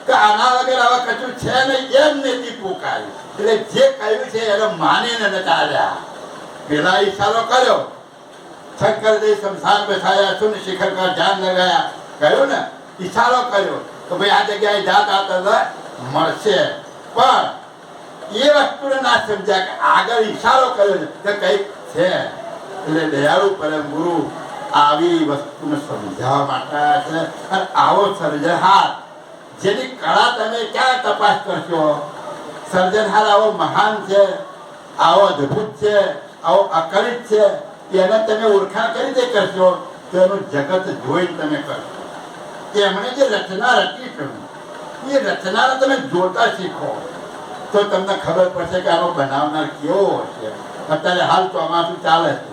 કે આના વગર હવે કશું છે નહીં, એમ નેથી પોકારી. એટલે જે કહ્યું છે એને માનીને ન ચાલ્યા. પેલા ઈશારો કર્યો, શંકરદેવ શમશાન બેઠાયા, શૂન્ય શિખર પર ધ્યાન લગાયા, કહ્યું ને ઈશારો કર્યો કે ભાઈ આ જગ્યાએ જાત આ મળશે. પણ એ વસ્તુને ના સમજ્યા કે આગળ ઈશારો કર્યો છે કે કંઈક છે. એટલે દયાળુ પરમ ગુરુ આવી વસ્તુને સમજાવવા માટે છે. અને આવો સર્જનહાર જેની કળા તમે ક્યાં તપાસ કરશો? સર્જનહાર આવો મહાન છે, આવો અદ્ભુત છે, આવો અકલિત છે, એને તમે ઓળખાણ કરી દે કરશો તો એનું જગત જોઈને તમે કરશો. એમણે જે રચના રચી છે એ રચનાને તમે જોતા શીખો તો તમને ખબર પડશે કે આનો બનાવનાર કેવો હશે. અત્યારે હાલ ચોમાસું ચાલે છે,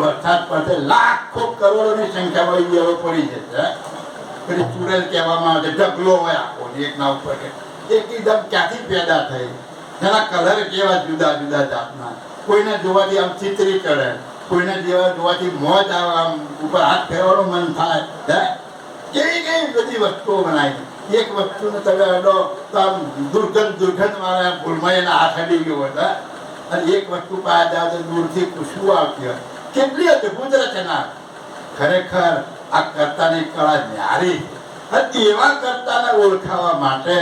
વરસાદ પડશે, લાખો કરોડોની સંખ્યામાં ઈયળો પડી જશે. પેલી ચુડેલ કહેવામાં આવે છે, ઢગલો હોય આખો એકના ઉપર એકદમ ક્યાંથી પેદા થઈ, એના કલર કેવા જુદા જુદા જાતના. કોઈને જોવાથી આમ ચિતરી ચડે, કોઈને જોવાથી મોજ આવે, આમ ઉપર હાથ ફેરવાનું મન થાય. કેવી બધી વસ્તુઓ બનાવી. એક વસ્તુને તમે અડો તો આમ દુર્ગંધ વાળા ભૂલમાં એના હાથ અડી ગયો હતા. અને એક વસ્તુ પાસે જાવ તો દૂરથી ખુશ્બુ આવતી હોય. કેટલી અદભુત રચના! ખરેખર આ કર્તાની કળા ન્યારી. અને એવા કર્તાને ઓળખાવા માટે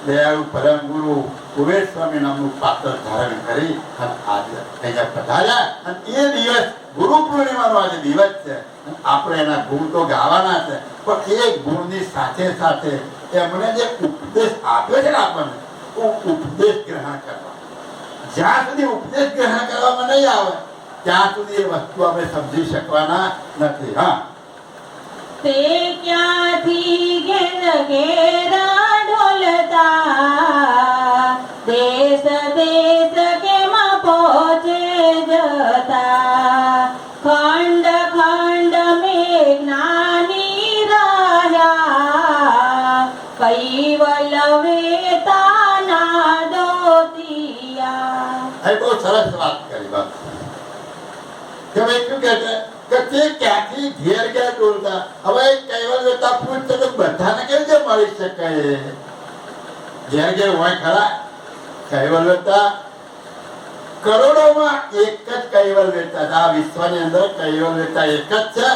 દયાળુ પરમ ગુરુ કુબેર સ્વામી નામનું પાત્ર ધારણ કરી અને આજે અહીંયા પધાર્યા. અને એ દિવસ ગુરુ પૂર્ણિમાનો આજે દિવસ છે. આપણે એના ગુણ તો ગાવાના છે, પણ એ ગુણની સાથે સાથે એમણે જે ઉપદેશ આપ્યો છે ને આપણને, ઉપદેશ ગ્રહણ કરવા. જ્યાં સુધી ઉપદેશ ગ્રહણ કરવામાં નહીં આવે ત્યાં સુધી એ વસ્તુ આપણે સમજી શકવાના નથી. હા, તે ક્યાંથી ઘેર ઘેરા ઢોલતા, દેશ દેશ કેમાં પહોંચે જતા, ખંડ ખંડ મેં જ્ઞાની રહ્યા, કૈવલ વેતાના દોતિયા. એ બહુ સરસ વાત કરી. વાત કે ભાઈ શું કહે છે કે તે ક્યાંથી ઘેર ઘેર ડોલતા. હવે કૈવલ વેતા પૂછતો તો બધાને કેવી રીતે મળી શકે? ઘેર ઘેર હોય ખરા કૈવલ વેતા? કરોડોમાં એક જ કૈવલ વેતા છે. આ વિશ્વની અંદર કૈવલ વેતા એક જ છે.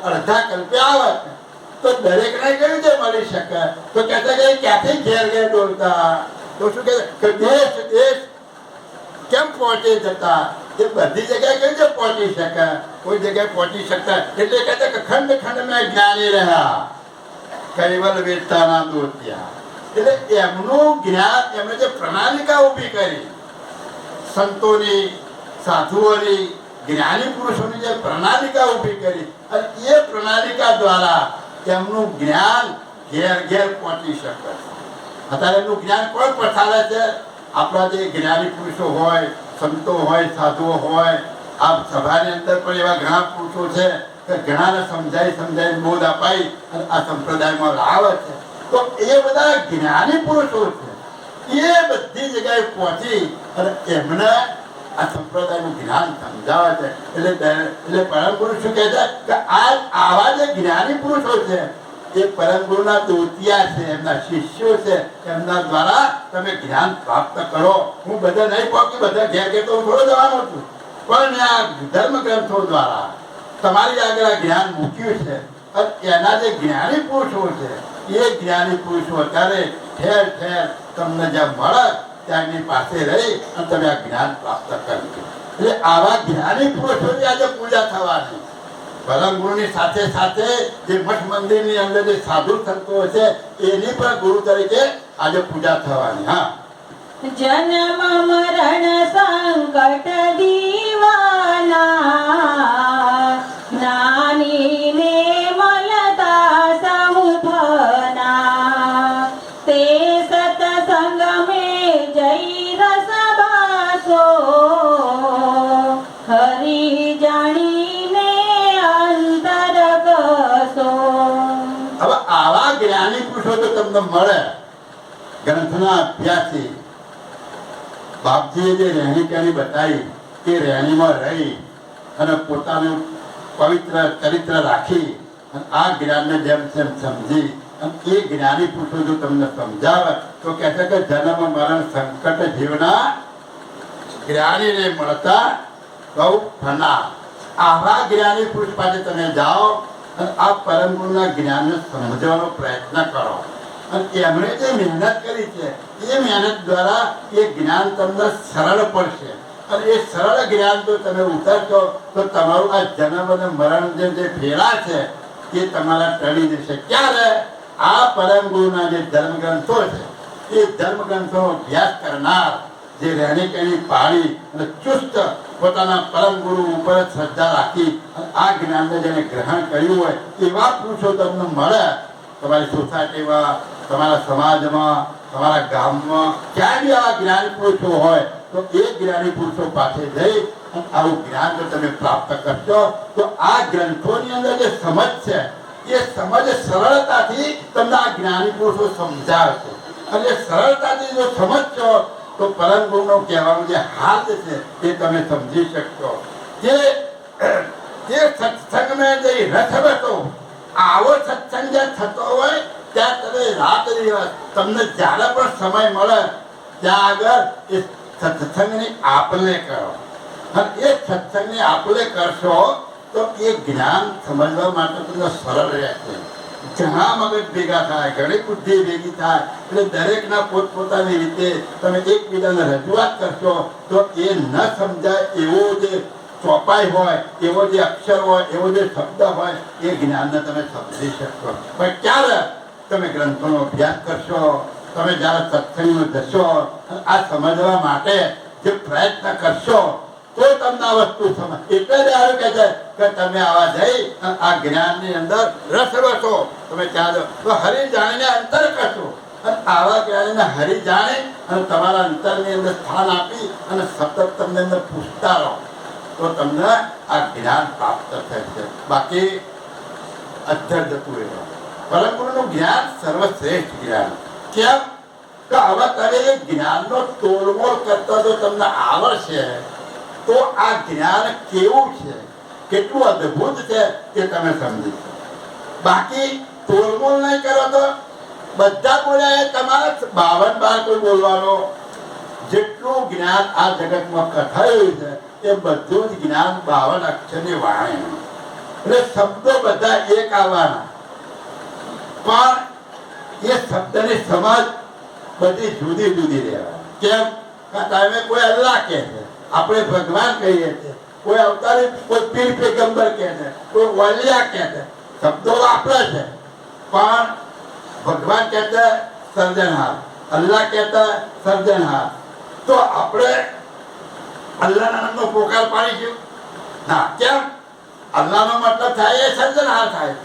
અડધા કલ્પે આવે તો દરેક ને કેવી રીતે મળી શકે? તો કહેતા કે ક્યાંથી ઘેર ઘેર ડોલતા. તો શું કે દેશ દેશ કેમ પહોંચી જતા? એ બધી જગ્યાએ કઈ રીતે પહોંચી શકે? કોઈ જગ્યાએ પહોંચી શકતા. એટલે કહેતા કે ખંડ ખંડ મેં જ્ઞાની રહ્યા, કૈવલ વેતાના દોત્યા. એટલે એમનું જ્ઞાન, એમણે જે પ્રણાલિકા ઊભી કરી, સંતોની, સાધુઓની, જ્ઞાની પુરુષોની જે પ્રણાલિકા ઊભી કરી, અને એ પ્રણાલિકા દ્વારા એમનું જ્ઞાન ઘેર ઘેર પહોંચી શકે. અત્યારે એમનું જ્ઞાન કોણ પછાડે છે? આપણા જે જ્ઞાની પુરુષો હોય, સંતો હોય, સાધુઓ હોય. આ સભાની અંદર પણ એવા ઘણા પુરુષો છે કે ઘણાને સમજાઈ બોધ અપાઈ અને આ સંપ્રદાયમાં લાવે છે. તો એ બધા જ્ઞાની પુરુષો છે. એ બધી જગ્યાએ પહોંચી અને એમને આ સંપ્રદાયનું જ્ઞાન સમજાવે છે. એટલે પરમ પુરુષ શું કહે છે કે આવા જે જ્ઞાની પુરુષો છે એ પરમ ગુરુના દોતિયા છે, એમના શિષ્યો છે, એમના દ્વારા તમે જ્ઞાન પ્રાપ્ત કરો. હું બધા નહીં પહોંચી, બધા ઘેર ઘેર તો હું થોડો જવાનો છું, પણ આ ધર્મ ગ્રંથો દ્વારા તમારી આગળ આ જ્ઞાન મૂક્યું છે. અને એના જે જ્ઞાની પુરુષો છે એ જ્ઞાની પુરુષો અત્યારે ઠેર ઠેર તમને જ્યાં મળે ત્યાંની પાસે રહી અને તમે આ જ્ઞાન પ્રાપ્ત કરજો. એટલે આવા જ્ઞાની પુરુષોની આજે પૂજા થવાની. પરમ ગુરુની સાથે સાથે જે મઠ મંદિરની અંદર જે સાધુ સંતો છે એની પણ ગુરુ તરીકે આજે પૂજા થવાની. હા, જન્મ મરણ સંકટ દીવાના, નાની ને મલતા સૌથના, તે સતસંગ મે જઈ રસ બાસો, હરી જાણીને અંતર કસો. હવે આવા જ્ઞાની પુરુષો તો તમને મળે ગ્રંથના અભ્યાસી. બાપજીએ જે રહેણી કહેણી બતાવી એ રહેણીમાં રહી અને પોતાનું પવિત્ર ચરિત્ર રાખી અને આ જ્ઞાનને જેમ તેમ સમજી અને એ જ્ઞાની પુરુષો જો તમને સમજાવે તો કહે છે કે જન્મ મરણ સંકટ જીવના જ્ઞાનીને મળતા બહુ ફના. આવા જ્ઞાની પુરુષ પાસે તમે જાઓ અને આ પરમ ગુરુના જ્ઞાનને સમજવાનો પ્રયત્ન કરો. અને એમણે જે મહેનત કરી છે એ મહેનત દ્વારા એ જ્ઞાન તમને સરળ પડશે. અને એ સરળ જ્ઞાન જો તમે ઉતરશો તો તમારું આ જન્મ અને મરણ જે ફેરા છે એ તમારા ટળી જશે. ક્યારે? આ પરમ ગુરુના જે ધર્મગ્રંથો છે એ ધર્મગ્રંથોનો અભ્યાસ કરનાર, જે રહેણી કહેણી પાળી અને ચુસ્ત પોતાના પરમ ગુરુ ઉપર શ્રદ્ધા રાખી અને આ જ્ઞાનને જેને ગ્રહણ કર્યું હોય એવા પુરુષો તમને મળે. તમારી સોસાયટીમાં, તમારા સમાજમાં, તમારા ગામમાં ક્યાંય બી આવા જ્ઞાની પુરુષો હોય તો એ જ્ઞાની પુરુષો પાસે જઈ અને આવું જ્ઞાન જો તમે પ્રાપ્ત કરશો તો આ ગ્રંથોની અંદર જે સમજ છે એ સમજ સરળતાથી તમને આ જ્ઞાની પુરુષો સમજાવશે. અને એ સરળતાથી જો સમજશો તો પરમ ગુરુનો કહેવાનો જે હાથ છે એ તમે સમજી શકશો. તે સત્સંગમાં જે રસ હતો, આવો સત્સંગ જ્યાં થતો હોય ત્યાં તમે રાત દિવસ તમને જ્યારે પણ સમય મળે ત્યાં આગળ એ સત્સંગની આપલે કરો. અને એ સત્સંગની આપલે કરશો તો એ જ્ઞાન સમજવા માટે તમને સરળ રહેશે. ઘણા મગજ ભેગા થાય, ઘણી બુદ્ધિ ભેગી થાય એટલે દરેકના પોતપોતાની રીતે તમે એકબીજાને રજૂઆત કરશો તો એ ન સમજાય એવો જે ચોપાઈ હોય, એવો જે અક્ષર હોય, એવો જે શબ્દ હોય એ જ્ઞાનને તમે સમજી શકશો. પણ ક્યારે? તમે ગ્રંથોનો અભ્યાસ કરશો, તમે જ્યારે સત્સંગમાં જશો, આ સમજવા માટે જે પ્રયત્ન કરશો તો તમને આ વસ્તુ સમજ. એટલે જ આવ્યું કે છે કે તમે આવા જઈ આ જ્ઞાનની અંદર રસ રસો. તમે ત્યાં જાઓ તો હરી જાણીને અંતર કરશો અને આવા જ્ઞાનીને હરી જાણી અને તમારા અંતરની અંદર સ્થાન આપી અને સતત તમને અંદર પૂછતા રહો તો તમને આ જ્ઞાન પ્રાપ્ત થશે. બાકી અધર જતું રહેવું. પરમ ગુરુનું જ્ઞાન સર્વશ્રેષ્ઠ જ્ઞાન. કેમ કે હવે તમે એ જ્ઞાનનો તોડમોડ કરતા જો તમને આવડશે તો આ જ્ઞાન કેવું છે, કેટલું અદ્ભુત છે એ તમે સમજી. બાકી તોડમોડ નહીં કરો તો બધા બોલ્યા તમારે 52 બાર કોઈ બોલવાનો. જેટલું જ્ઞાન આ જગતમાં કથાયું છે એ બધું જ જ્ઞાન 52 અક્ષરની વાણી. એટલે શબ્દો બધા એક આવવાના પણ એ શબ્દની સમજ બધી જુદી જુદી રહેવાની. કેમ? તમે કોઈ અલ્લાહ કહે છે, આપણે ભગવાન કહીએ છીએ, કોઈ અવતારી, કોઈ પીર પેગમ્બર કહે છે, કોઈ વલિયા કહે છે, શબ્દો વાપરે છે પણ ભગવાન કહેતા સર્જનહાર, અલ્લાહ કહેતા સર્જનહાર. તો આપણે અલ્લાહના નામનો પોકાર પાડીશું ના. કેમ? અલ્લાહનો મતલબ થાય એ સર્જનહાર થાય.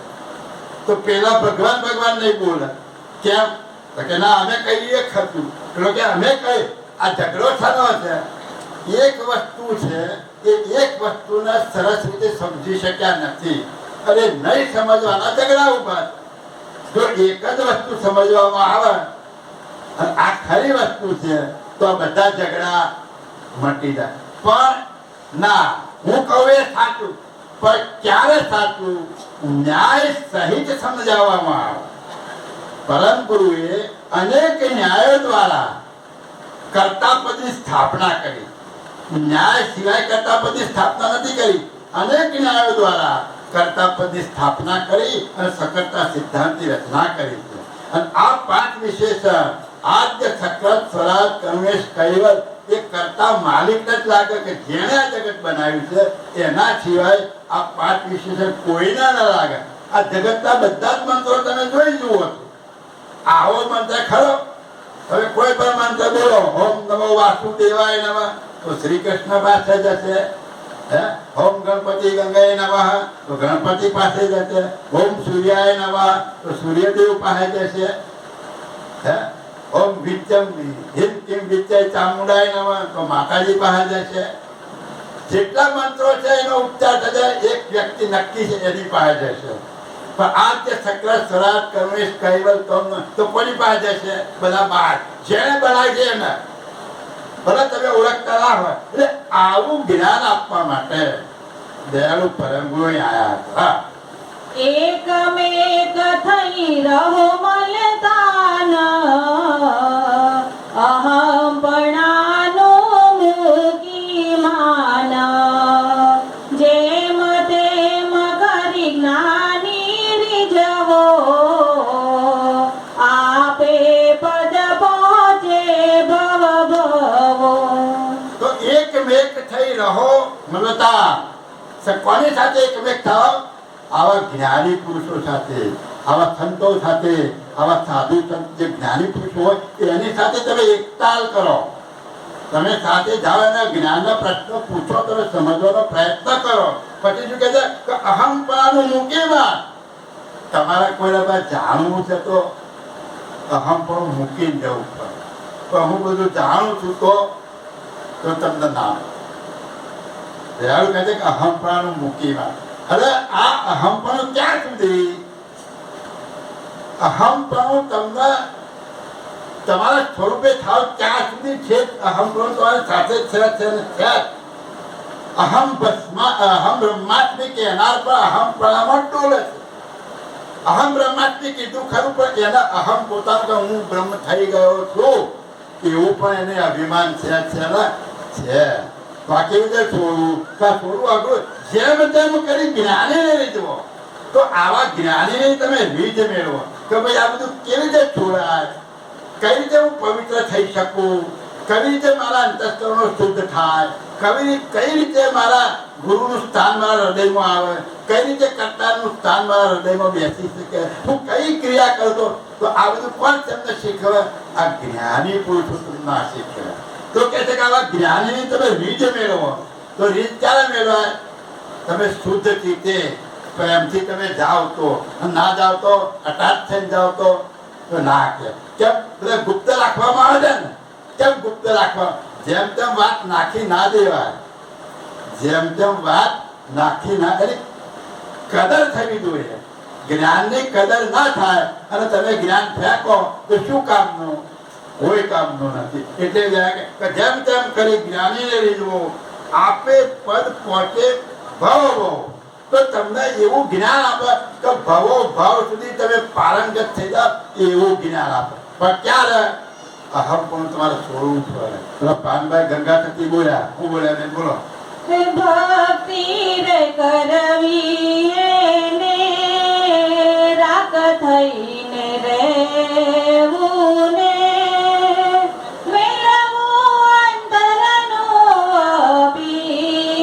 તો પેલા ભગવાન ભગવાન નહીં બોલે. કેમ? તો કે ના અમે કહીએ ખરું. એટલે કે અમે કહી આ ઝઘડો થનો છે. એક વસ્તુ છે એ એક વસ્તુને સરસ રીતે સમજી શક્યા નથી અને નહીં સમજવાના ઝઘડા ઉભા. જો એક જ વસ્તુ સમજવામાં આવે અને આ ખરી વસ્તુ છે તો આ બધા ઝઘડા મટી જાય. પણ ના, હું કહું એ સાચું, પણ ક્યારે સાચું ન્યાય સહિત સમજાવવામાં આવે. પરમ ગુરુએ અનેક ન્યાયો દ્વારા કર્તાપદની સ્થાપના કરી. ન્યાય સિવાય કર્તાપદની સ્થાપના નથી કરી. અનેક ન્યાયો દ્વારા કર્તાપદની સ્થાપના કરી અને સકર્તા સિદ્ધાંતની રચના કરી છે. અને આ 5 વિશેષણ આદ્ય સકૃત સ્વરાજ કર્મેશ કૈવલ એ કરતા માલિકને જ લાગે કે જેણે આ જગત બનાવ્યું છે એના સિવાય આ 5 વિશેષણ કોઈને ન લાગે. આ જગતના બધા જ મંત્રો તમે જોઈ જુઓ છો. આવો મંત્ર ખરો? હવે કોઈ પણ મંત્ર બોલો, ઓમ નમો વાસુદેવાય નમઃ, તો શ્રી કૃષ્ણ પાસે જશે. ઓમ ગણપતિ ગંગાય નમઃ, તો ગણપતિ પાસે જશે. ઓમ સૂર્યાય નમઃ, તો સૂર્યદેવ પાસે જશે. ઓમ વિદ્યમ હિમ કિમ વિદ્ય ચામુંડાય નમઃ, તો માતાજી પાસે જશે. જેટલા મંત્રો છે એનો ઉચ્ચાર થશે એક વ્યક્તિ નક્કી છે એની પાસે જશે. પણ આદ્ય સકૃત સ્વરાજ કર્મેશ કૈવલ તો કોની પાસે જશે? બધા બાર જેને બનાવી છે એને. ભલે તમે ઓળખતા ના હોય. એટલે આવું જ્ઞાન આપવા માટે દયાળુ પરમ ગુરુ આયા હતા. એકમેક થઈ રહો મલતાન, અહંપણાનો મૂકી માન, જેમ તેમ કરી જ્ઞાની રીઝવો, આપે પદ પહોંચે ભવ ભવો. તો એકમેક થઈ રહો મલતા. કોની સાથે એકમેક થાવ? આવા જ્ઞાની પુરુષો સાથે, આવા સંતો સાથે, આવા સાધુ સંત જે જ્ઞાની પુરુષો હોય એની સાથે તમે એકતાલ કરો. તમે સાથે જાઓ અને જ્ઞાનના પ્રશ્નો પૂછો, તમે સમજવાનો પ્રયત્ન કરો. પછી શું કહે છે કે અહંપણાનું મૂકીમાં. તમારે કોઈના પાસે જાણવું છે તો અહંપણું મૂકીને જવું પડે. પણ હું બધું જાણું છું તો તમને ના. દયાળુ કહે છે કે અહંપણાનું મૂકીમાં. હવે આ અહંપણું ક્યાં સુધી? અહંપણું તમને તમારા સ્વરૂપે થાવ ત્યાં સુધી છે. અહંપણું તમારી સાથે છે. અહમ બ્રહ્માસ્મિ કહેનાર પર અહંપણામાં ડોલે છે. અહમ બ્રહ્માસ્મિ કીધું ખરું, પણ એના અહમ પોતાનું હું બ્રહ્મ થઈ ગયો છું એવું પણ એને અભિમાન છે ને છે. બાકી છોડવું આગળ જેમ તેમ કરી જ્ઞાનીને રીઝવો. તો આવા જ્ઞાનીને તમે રીઝ મેળવો કે ભાઈ આ બધું કેવી રીતે છોડાય, કઈ રીતે હું પવિત્ર થઈ શકું, કઈ રીતે મારા અંતસ્કરણો શુદ્ધ થાય, કઈ રીતે મારા ગુરુનું સ્થાન મારા હૃદયમાં આવે, કઈ રીતે કર્તાનું સ્થાન મારા હૃદયમાં બેસી શકે, હું કઈ ક્રિયા કરતો. તો આ બધું કોણ તમને શીખવે? આ જ્ઞાની પુરુષો તમને શીખવે. તો કહે છે કે આવા જ્ઞાનીની તમે રીઝ મેળવો. તો રીઝ ક્યારે મેળવાય? તમે શુદ્ધ રીતે પ્રેમથી તમે જાઓ તો, ના જાઓ તો અટાચ થઈને જાઓ તો ના. કેમ બધા ગુપ્ત રાખવામાં આવે છે ને? કેમ ગુપ્ત રાખવા? જેમ તેમ વાત નાખી ના દેવાય. જેમ તેમ વાત નાખી ના, એની કદર થવી જોઈએ. જ્ઞાનની કદર ના થાય અને તમે જ્ઞાન ફેંકો તો શું કામનું? કોઈ કામનું નથી. એટલે જેમ તેમ કરી જ્ઞાનીને રીઝવો, આપે પદ પહોંચે ભવો. તો તમને એવું જ્ઞાન આપે કે ભવો ભાવ સુધી તમે પારંગત થઈ જાઓ એવું જ્ઞાન આપે. પણ ક્યારે? અહમ પણ તમારે છોડવું પડે. પાનભાઈ ગંગા થતી બોલ્યા, હું બોલ્યા ને બોલો. ભક્તિ રે કરવી એને રાગ થઈને રહેવું ને મેળવું અંતરનું અભિમાન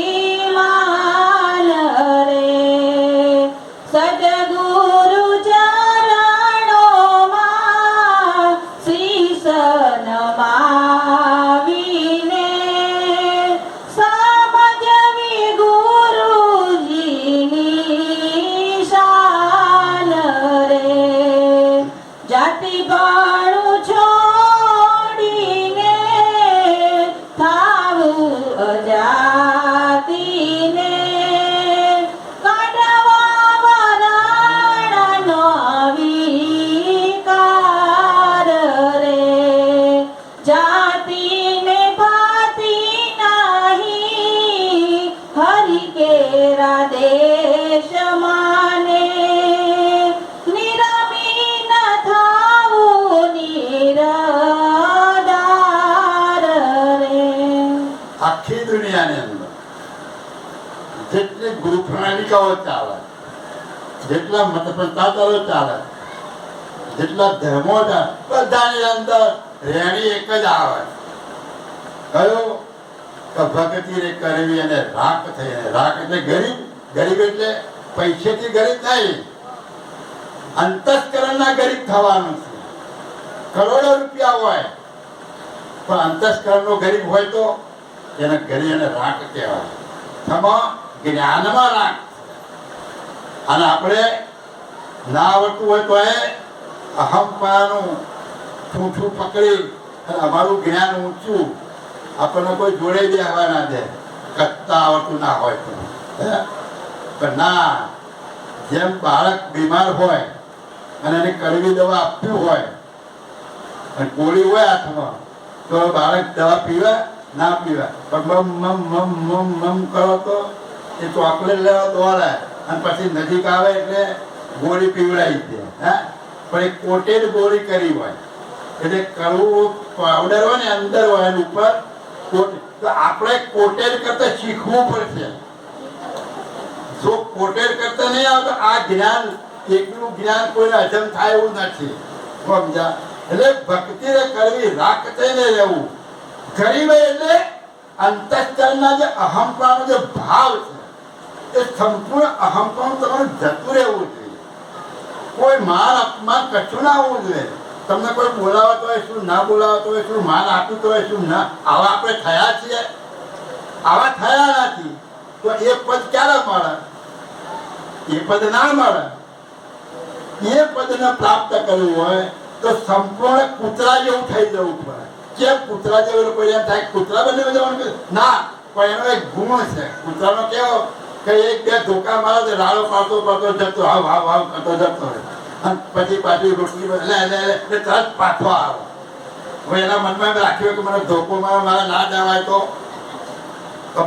રે. સદગુરુ ચરણોમાં શીશ નમાવીને સમજવી ગુરુજીની શાન રે. કણિકાઓ ચાલે, જેટલા મત પંચાચારો ચાલે, જેટલા ધર્મો ચાલે, બધાની અંદર રેણી એક જ આવે. કયો કે ભક્તિ રે કરવી અને રાખ થઈને. રાખ એટલે ગરીબ, ગરીબ એટલે પૈસેથી ગરીબ નહીં, અંતસ્કરણના ગરીબ થવાનું છે. કરોડો રૂપિયા હોય પણ અંતસ્કરણનો ગરીબ હોય તો એને ગરીબ અને રાખ કહેવાય. થમા જ્ઞાનમાં રાખ. અને આપણે ના આવડતું હોય તો એ અહંકારનું ઠૂઠું પકડી અને અમારું જ્ઞાન ઊંચું આપણને કોઈ જોડે બી આવવા ના દે, કરતા આવડતું ના હોય તો. પણ ના, જેમ બાળક બીમાર હોય અને એને કડવી દવા આપવી હોય અને ગોળી હોય હાથમાં, તો બાળક દવા પીવે ના પીવે, પણ મમ મમ મમ મમ મમ કરો તો એ ચોકલેટ લેવા દોડે અને પછી નજીક આવે એટલે ગોળી પીવડાવી દે. પણ એ કોટેડ ગોળી કરી હોય એટલે કડવું પાવડર હોય ને અંદર હોય એની ઉપર કોટ. તો આપણે કોટેડ કરતા શીખવું પડશે. જો કોટેડ કરતા નહીં આવે તો આ જ્ઞાન, એકલું જ્ઞાન કોઈને હજમ થાય એવું નથી. સમજા? એટલે ભક્તિ કરવી, રાખ થઈને રહેવું. ગરીબ એટલે અંતસ્કરણના જે અહંકારનો જે ભાવ છે એ સંપૂર્ણ અહંકાર તમારું જતું રહેવું જોઈએ. કોઈ માન અપમાન કશું ના હોવું જોઈએ. તમને કોઈ બોલાવતો હોય શું, ના બોલાવતો હોય શું, માન આપતું હોય શું, ના, આવા આપણે થયા છીએ? આવા થયા નથી તો એ પદ ક્યારે મળે? એ પદ ના મળે. એ પદને પ્રાપ્ત કરવું હોય તો સંપૂર્ણ કૂતરા જેવું થઈ જવું પડે. કેમ કૂતરા જેવું? કોઈ એમ થાય કૂતરા બને જવાનું ના, પણ એનો એક ગુણ છે. કૂતરાનો કેવો કે એક બે ધોકા મારે તો રાડો પાડતો પાડતો જતો, હાવ હાવ હાવ કરતો જતો રહે. અને પછી પાછી રોટલી એટલે તરત પાછો આવે. હવે એના મનમાં એમ રાખ્યું કે મને ધોકો મારે ના જવાય તો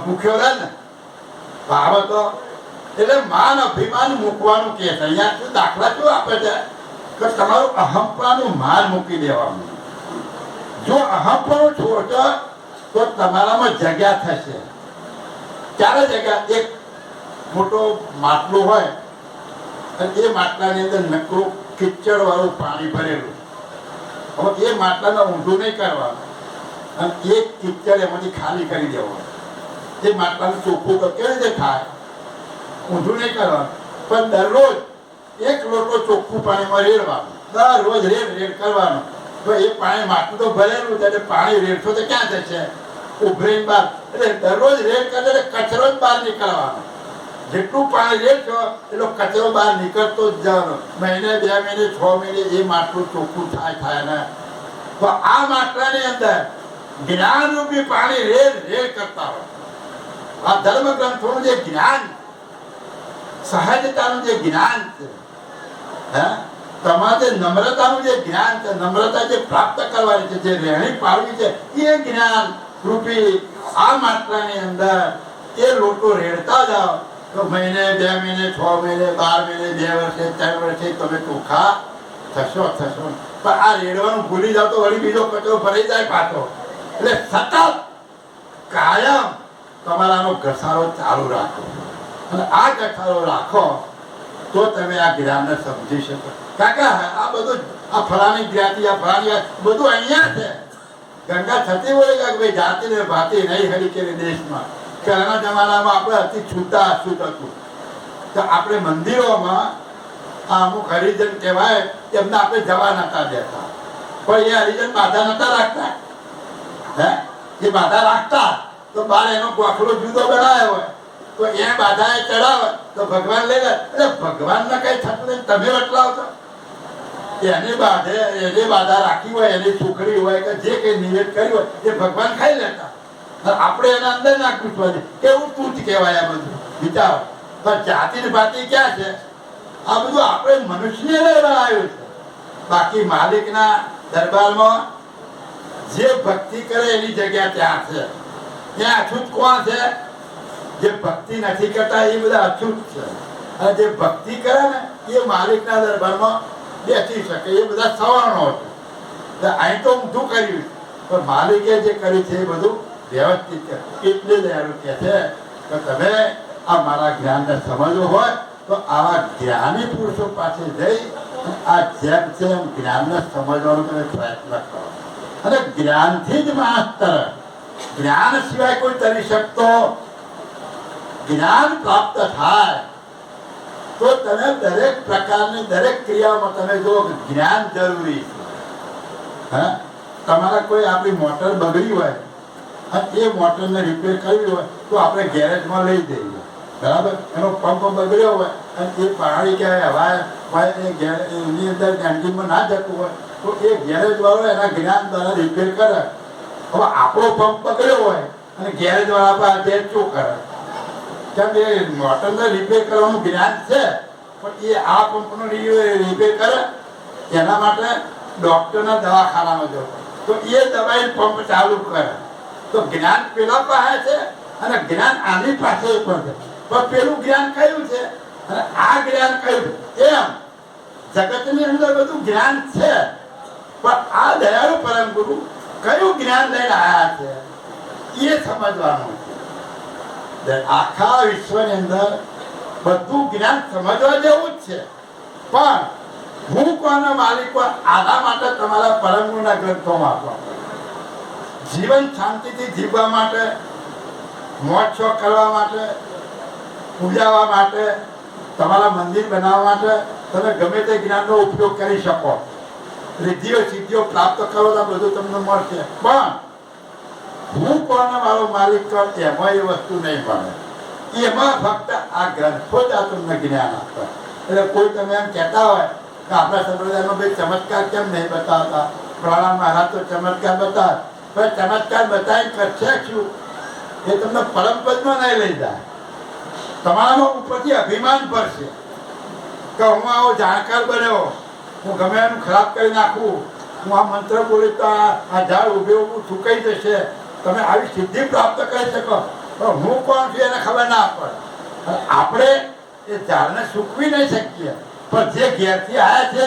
ભૂખ્યો રહે ને, આવે તો. એટલે માન અભિમાન મૂકવાનું કે છે. અહીંયા શું દાખલા શું આપે છે કે તમારું અહંકારનું માન મૂકી દેવાનું. જો અહંકાર છોડો તો તમારામાં જગ્યા થશે. ક્યારે જગ્યા? એક મોટો માટલું હોય અને એ માટલાની અંદર નકરું કિચડ વાળું પાણી ભરેલું. હવે એ માટલાને ઊંધું નહીં કરવાનું અને એક કિચડ એમાંથી ખાલી કરી દેવાનું. એ માટલાનું ચોખ્ખું તો કેવી રીતે થાય? ઊંધું નહીં કરવાનું, પણ દરરોજ એક લોટો ચોખ્ખું પાણીમાં રેડવાનું. દરરોજ રેડ કરવાનું. તો એ પાણી માટલું તો ભરેલું છે એટલે પાણી રેડશો તો ક્યાં જશે? ઉભરીને બહાર. એટલે દરરોજ રેડ કરે એટલે કચરો જ બહાર નીકળવાનો. જેટલું પાણી રેડશો એટલો કચરો બહાર નીકળતો જ જવાનો. મહિને, 2 મહિને, 6 મહિને એ માટલું ચોખ્ખું થાય ને. તો આ માટલાની અંદર જ્ઞાનરૂપી પાણી રેડ કરતા હોય. આ ધર્મ ગ્રંથોનું જે જ્ઞાન, સહજતાનું જે જ્ઞાન છે, તમારે જે નમ્રતાનું જે જ્ઞાન છે, નમ્રતા જે પ્રાપ્ત કરવાની છે, જે રહેણી પાડવી છે, એ જ્ઞાન રૂપી આ માટલાની અંદર એ લોટો રેડતા જાઓ તો મહિને, 2 મહિને, 6 મહિને, 12 મહિને, 2 વર્ષે, 3 વર્ષે તમે ચોખ્ખા થશો. પણ આ રેડવાનું ભૂલી જાવ તો વળી બીજો કચરો ભરાઈ જાય પાછો. એટલે સતત કાયમ તમારાનો ઘસારો ચાલુ રાખો. અને આ ઘસારો રાખો તો તમે આ જ્ઞાનને સમજી શકો. કાકા આ બધું, આ ફલાણી જ્ઞાતિ, આ ફલાણી બધું અહીંયા છે. ગંગા થતી હોય કે ભાઈ જાતિ ને ભાતિ નહીં હરી કે દેશમાં. પહેલાના જમાનામાં આપણે અતિ છૂટા અછૂત હતું. તો આપણે મંદિરોમાં આ અમુક હરિજન કહેવાય એમને આપણે જવા નતા દેતા. પણ એ હરિજન બાધા નતા રાખતા. એ બાધા રાખતા તો બાર એનો ગોખલો જુદો બનાવ્યો હોય તો એ બાધા એ ચડાવે તો ભગવાન લઈ લે. એટલે ભગવાનને કઈ થતું નહીં, તમે બતલાવતો. એને બાધા રાખી હોય, એની છોકરી હોય કે જે કઈ નિવેદ કર્યું હોય એ ભગવાન ખાઈ લેતા. આપણે એના અંદર ના પૂછવા કેવું તું જ કહેવાય. આ બધું વિચારો. પણ જાતિ ને ભાતિ ક્યાં છે? આ બધું આપણે મનુષ્યને બનાવ્યું છે. બાકી માલિકના દરબારમાં જે ભક્તિ કરે એની જગ્યા ત્યાં છે. ત્યાં અછૂત કોણ છે? જે ભક્તિ નથી કરતા એ બધા અછૂત છે. અને જે ભક્તિ કરે ને એ માલિકના દરબારમાં બેસી શકે. એ બધા સવર્ણો છે. અહીં તો ઊંધું કર્યું પણ માલિકે જે કર્યું છે એ બધું વ્યવસ્થિત છે. એટલે દયાળુ કહે છે કે તમે આ મારા જ્ઞાનને સમજવું હોય તો આવા જ્ઞાની પુરુષો પાસે જઈ આ જેમ છે એમ જ્ઞાનને સમજવાનો તમે પ્રયત્ન કરો. અને જ્ઞાનથી જ માણસ તરે. જ્ઞાન સિવાય કોઈ તરી શકતો. જ્ઞાન પ્રાપ્ત થાય તો તમે દરેક પ્રકારની દરેક ક્રિયામાં તમે જો જ્ઞાન જરૂરી છે. હા, તમારા કોઈ આપણી મોટર બગડી હોય અને એ મોટરને રિપેર કરવી હોય તો આપણે ગેરેજમાં લઈ જઈએ, બરાબર. એનો પંપ બગડ્યો હોય અને એ પાણી કે હવા એની અંદર એન્જિનમાં ના જતું હોય તો એ ગેરેજ વાળો એના જ્ઞાન દ્વારા રિપેર કરે. હવે આપણો પંપ બગડ્યો હોય અને ગેરેજ વાળા પાસે શું કરે? કેમ એ મોટરને રિપેર કરવાનું જ્ઞાન છે પણ એ આ પંપનો રિપેર કરે એના માટે ડોક્ટરના દવાખાનામાં જવું તો એ દવાઈ પંપ ચાલુ કરે. તો જ્ઞાન પેલા પાસે છે અને જ્ઞાન આની પાસે પણ છે. પણ પેલું જ્ઞાન કયું છે અને આ જ્ઞાન કયું? એમ જગતની અંદર બધું જ્ઞાન છે પણ આ દયાળુ પરમ ગુરુ કયું જ્ઞાન લઈને આવ્યા છે એ સમજવાનું છે. આખા વિશ્વની અંદર બધું જ્ઞાન સમજવા જેવું જ છે પણ હું કોનો માલિક આના માટે તમારા પરમ ગુરુના ગ્રંથોમાં આપવા. જીવન શાંતિથી જીવવા માટે, મોક્ષ કરવા માટે, પૂજાવા માટે, તમારા મંદિર બનાવવા માટે તમે ગમે તે જ્ઞાનનો ઉપયોગ કરી શકો. રિદ્ધિઓ સિદ્ધિઓ પ્રાપ્ત કરો તો બધું તમને મળશે પણ હું કોને મારો માલિક એમાં એ વસ્તુ નહીં મળે. એમાં ફક્ત આ ગ્રંથો જ આ તમને જ્ઞાન આપે. એટલે કોઈ તમે એમ કહેતા હોય કે આપણા સંપ્રદાયમાં ભાઈ ચમત્કાર કેમ નહીં બતાવતા? પ્રહલાદ મહારાજ તો ચમત્કાર બતાવે પણ ચમત્કાર બતાવી કરશે શું? એ તમને પરમપદમાં નહીં લઈ જાય. તમારામાં ઉપરથી અભિમાન ભરશે કે હું આવો જાણકાર બન્યો, હું ગમે એનું ખરાબ કરી નાખું, હું આ મંત્ર બોલી તો આ ઝાડ ઉભે ઊભું સુકાઈ જશે. તમે આવી સિદ્ધિ પ્રાપ્ત કરી શકો પણ હું કોણ છું એને ખબર ના પડે. આપણે એ ઝાડને સૂકવી નહીં શકીએ પણ જે ઘેરથી આવ્યા છે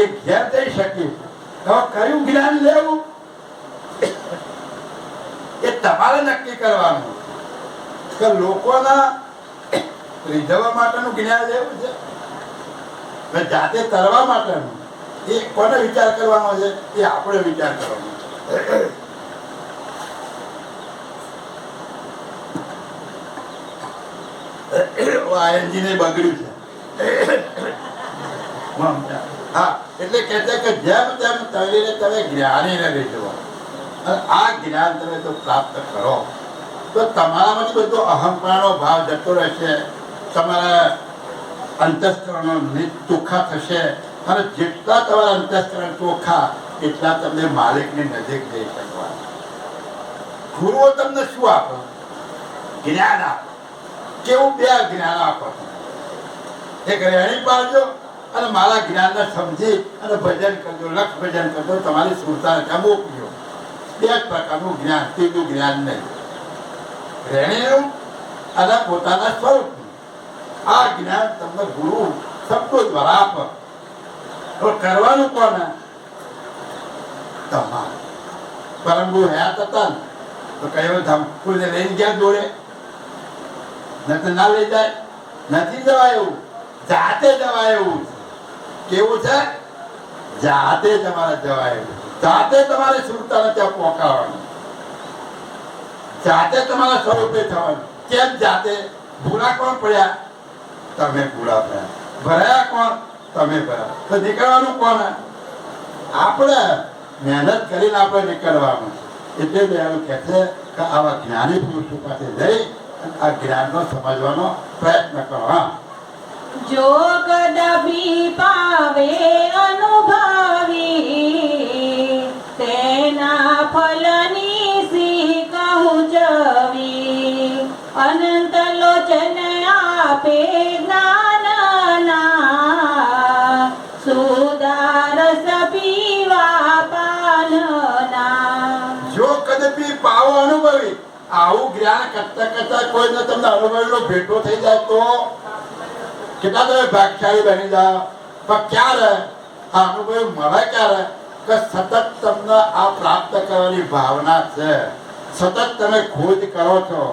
એ ઘેર જઈ શકીએ. હવે કયું જ્ઞાન લેવું એ તમારે નક્કી કરવાનું કે લોકોના રીઝવવા માટેનું જ્ઞાન લેવું છે જાતે તરવા માટેનું એ કોને વિચાર કરવાનો છે એ આપણે વિચાર કરવાનો છે. આ એન્જિન બગડ્યું છે. હા, એટલે કહે છે કે જેમ તેમ તળીને તમે જ્ઞાનીને રીઝવો અને આ જ્ઞાન તમે તો પ્રાપ્ત કરો તો તમારામાંથી બધો અહંકારનો ભાવ જતો રહેશે. તમારા અંતસ્કરણો ચોખ્ખા થશે અને જેટલા તમારા અંતસ્કરણ ચોખ્ખા એટલા તમને માલિકની નજીક જઈ શકવા. ગુરુઓ તમને શું આપો? જ્ઞાન આપો. કેવું? બે જ્ઞાન આપો. એક રેણી પાડજો અને મારા જ્ઞાનને સમજી અને ભજન કરજો, લક્ષ ભજન કરજો, તમારી સુરતા મોકલ્યો. બે જ પ્રકારનું જ્ઞાન, ત્રીજું જ્ઞાન નહીં. રેણીનું અને પોતાના સ્વરૂપનું આ જ્ઞાન તમને ગુરુ શબ્દો દ્વારા આપે. તો કરવાનું કોને? તમારે. પરમ ગુરુ હયાત હતા ને તો કયો ધામ કોઈને લઈને ગયા જોડે? નથી ના લઈ જાય, નથી જવાય એવું, જાતે જવાય એવું. કેવું છે? જાતે તમારે જવાય એવું. જાતે તમારે સુરતાને ત્યાં પહોંચાડવાનું, જાતે તમારા સ્વરૂપે થવાનું. કેમ જાતે? ભૂલા કોણ પડ્યા? તમે ભૂલા પડ્યા. ભરાયા કોણ? તમે ભર્યા. તો નીકળવાનું કોને? આપણે મહેનત કરીને આપણે નીકળવાનું. એટલે બેનું કહે છે કે આવા જ્ઞાની પુરુષો પાસે જઈ આ જ્ઞાનનો સમજવાનો પ્રયત્ન કરો. હા, જો કદાપી પાવે અનુભવી તેના ફલની સી કહું જવી. અનંત લોચન આપે જ્ઞાનના સુદારસ પીવા પાનના. જો કદાપી પાવો અનુભવી, આવું જ્ઞાન કરતા કરતા કોઈને તમને અનુભવીનો ભેટો થઈ જાય તો કેટલા તમે ભાગશાળી બની જાઓ. પણ ક્યારે આ અનુભવ મળે? ક્યારે? કે સતત તમને આ પ્રાપ્ત કરવાની ભાવના છે, સતત તમે ખોજ કરો છો,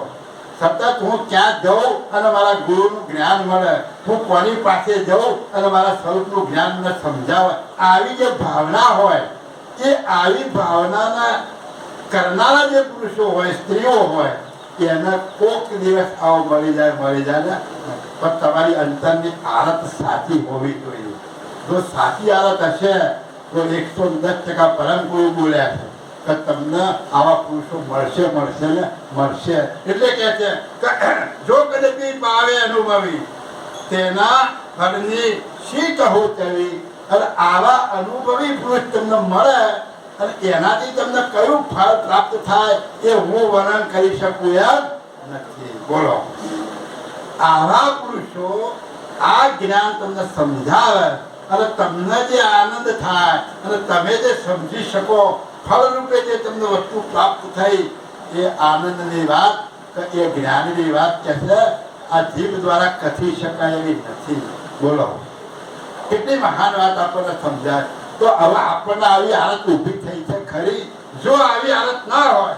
સતત સતત હું ક્યાં જઉં અને મારા ગુરુનું જ્ઞાન મળે, હું કોની પાસે જઉં અને મારા સ્વરૂપનું જ્ઞાન મને સમજાવે, આવી જે ભાવના હોય એ આવી ભાવનાના કરનારા જે પુરુષો હોય, સ્ત્રીઓ હોય, એને કોક દિવસ આવો મળી જાય ને. પણ તમારી અંતરની આરત સાચી હોવી જોઈએ. જો સાચી આરત હશે તો 110% પરમ ગુરુ બોલ્યા છે કે તમને આવા પુરુષો મળશે. એટલે કે છે કે જો કદપી પાવે અનુભવી તેના ફળની શી કહો તેવી. અને આવા અનુભવી પુરુષ તમને મળે અને એનાથી તમને કયું ફળ પ્રાપ્ત થાય એ હું વર્ણન કરી શકું એમ નથી. બોલો, આવા પુરુષો આ જ્ઞાન તમને સમજાવે અને તમને જે આનંદ થાય અને તમે જે સમજી શકો, ફળ રૂપે જે તમને વસ્તુ પ્રાપ્ત થઈ, એ આનંદની વાત, એ જ્ઞાનની વાત કે છે આ જીભ દ્વારા કથી શકાય એવી નથી. બોલો, કેટલી મહાન વાત આપણને સમજાય. તો હવે આપણને આવી હાલત ઊભી થઈ છે ખરી. જો આવી હાલત ના હોય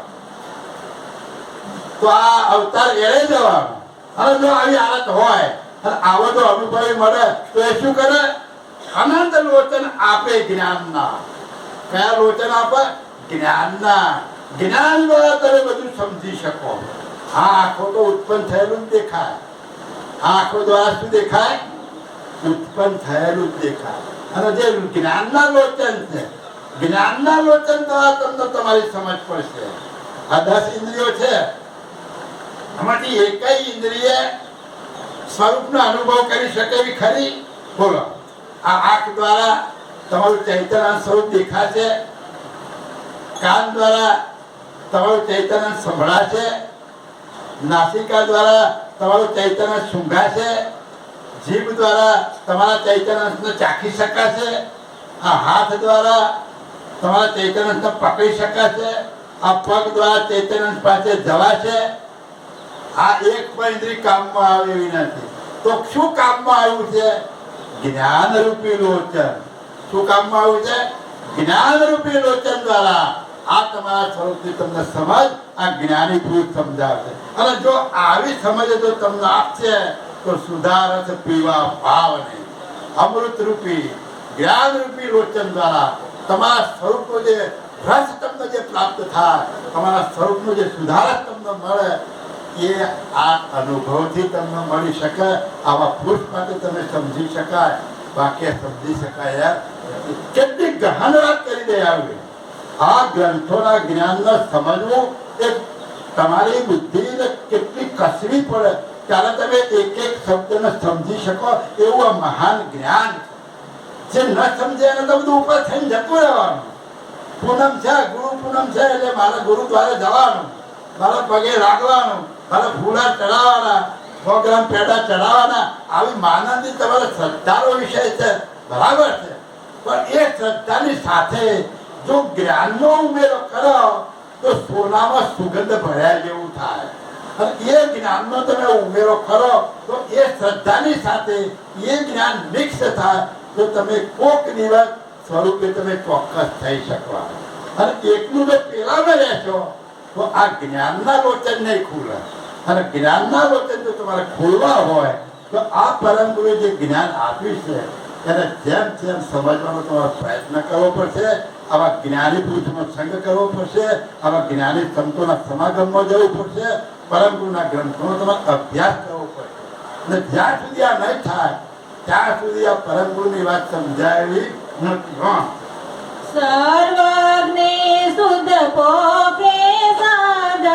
તો આ અવતાર એળે જવાનો. અને જો આવી હાલત હોય અને આવો જો અનુભવી મળે તો એ શું કરે? અનંત લોચન આપે જ્ઞાનના. કયા લોચન આપે? જ્ઞાનના. જ્ઞાન દ્વારા તમે બધું સમજી શકો. આ આંખો તો ઉત્પન્ન થયેલું જ દેખાય. આ આંખો દ્વારા શું દેખાય? ઉત્પન્ન થયેલું જ દેખાય. અને જે જ્ઞાનના લોચન છે, જ્ઞાનના લોચન દ્વારા તમને તમારી સમજ પડશે. આ 10 ઇન્દ્રિયો છે, આમાંથી એકય ઇન્દ્રિય સ્વરૂપનો અનુભવ કરી શકે એવી ખરી? બોલો, આ આંખ દ્વારા તમારું ચૈતન્ય સ્વરૂપ દેખાશે, કાન દ્વારા તમારું ચૈતન્ય સંભળાશે, નાસિકા દ્વારા તમારું ચૈતન્ય સૂંઘાશે, જીભ દ્વારા તમારા ચૈતન્યને ચાખી શકાશે, આ હાથ દ્વારા તમારા ચૈતન્યને પકડી શકાશે, આ પગ દ્વારા ચૈતન્ય પાસે જવાશે. આ એક પણ ઇન્દ્રિય કામમાં આવે એવી નથી. તો શું કામમાં આવ્યું છે? જ્ઞાન રૂપી લોચન. શું કામમાં આવ્યું છે? જ્ઞાન રૂપી લોચન દ્વારા આ તમારા સ્વરૂપની તમને સમજ આ જ્ઞાની પુરુષ સમજાવશે. અને જો આવી સમજ જો તમને આપશે તો સુધારસ પીવા ભાવને અમૃત રૂપી જ્ઞાન રૂપી લોચન દ્વારા તમારા સ્વરૂપનો જે રસ તમને જે પ્રાપ્ત થાય, તમારા સ્વરૂપનો જે સુધારસ તમને મળે, એ આ અનુભવથી તમને મળી શકે. આવા પુરુષ માટે તમે સમજી શકાય, બાકી સમજી શકાય. કેટલી ગહન વાત કરી દે આવી. આ ગ્રંથોના જ્ઞાનને સમજવું એ તમારી બુદ્ધિને કેટલી કસવી પડે ત્યારે તમે એક એક શબ્દને સમજી શકો. એવું આ મહાન જ્ઞાન જે ન સમજે એને તો બધું ઉપર થઈને જતું રહેવાનું. પૂનમ છે, ગુરુ પૂનમ છે એટલે મારે ગુરુ દ્વારે જવાનું, મારા પગે લાગવાનું, મારે ફૂલા ચડાવવાના, 100 ગ્રામ પેડા ચડાવવાના. આવી માનવની તમારે શ્રદ્ધાનો વિષય છે, બરાબર છે. પણ એ શ્રદ્ધાની સાથે જો જ્ઞાનનો ઉમેરો કરો તો સોનામાં સુગંધ ભર્યા જેવું થાય. અને એ જ્ઞાનનો તમે ઉમેરો કરો તો એ શ્રદ્ધાની સાથે એ જ્ઞાન મિક્સ થાય તો તમે કોક દિવસ સ્વરૂપે તમે ચોક્કસ થઈ શકવા. અને એકલું જો પેલામાં રહેશો તો આ જ્ઞાનના લોચન નહીં ખુલે. અને જ્ઞાનના લોચન જો તમારે ખોલવા હોય તો આ પરમ ગુરુએ જે જ્ઞાન આપ્યું છે એને જેમ જેમ સમજવાનો તમારો પ્રયત્ન કરવો પડશે. આવા જ્ઞાની પુરુષનો સંગ કરવો પડશે, આવા જ્ઞાની સંતોના સમાગમમાં જવું પડશે, પરમ ગુરુના ગ્રંથોનો તમારે અભ્યાસ કરવો પડશે. અને જ્યાં સુધી આ નહીં થાય ત્યાં સુધી આ પરમ ગુરુની વાત સમજાયેલી નથી. સર્વજ્ઞે શુદ્ધ પોકે સાધ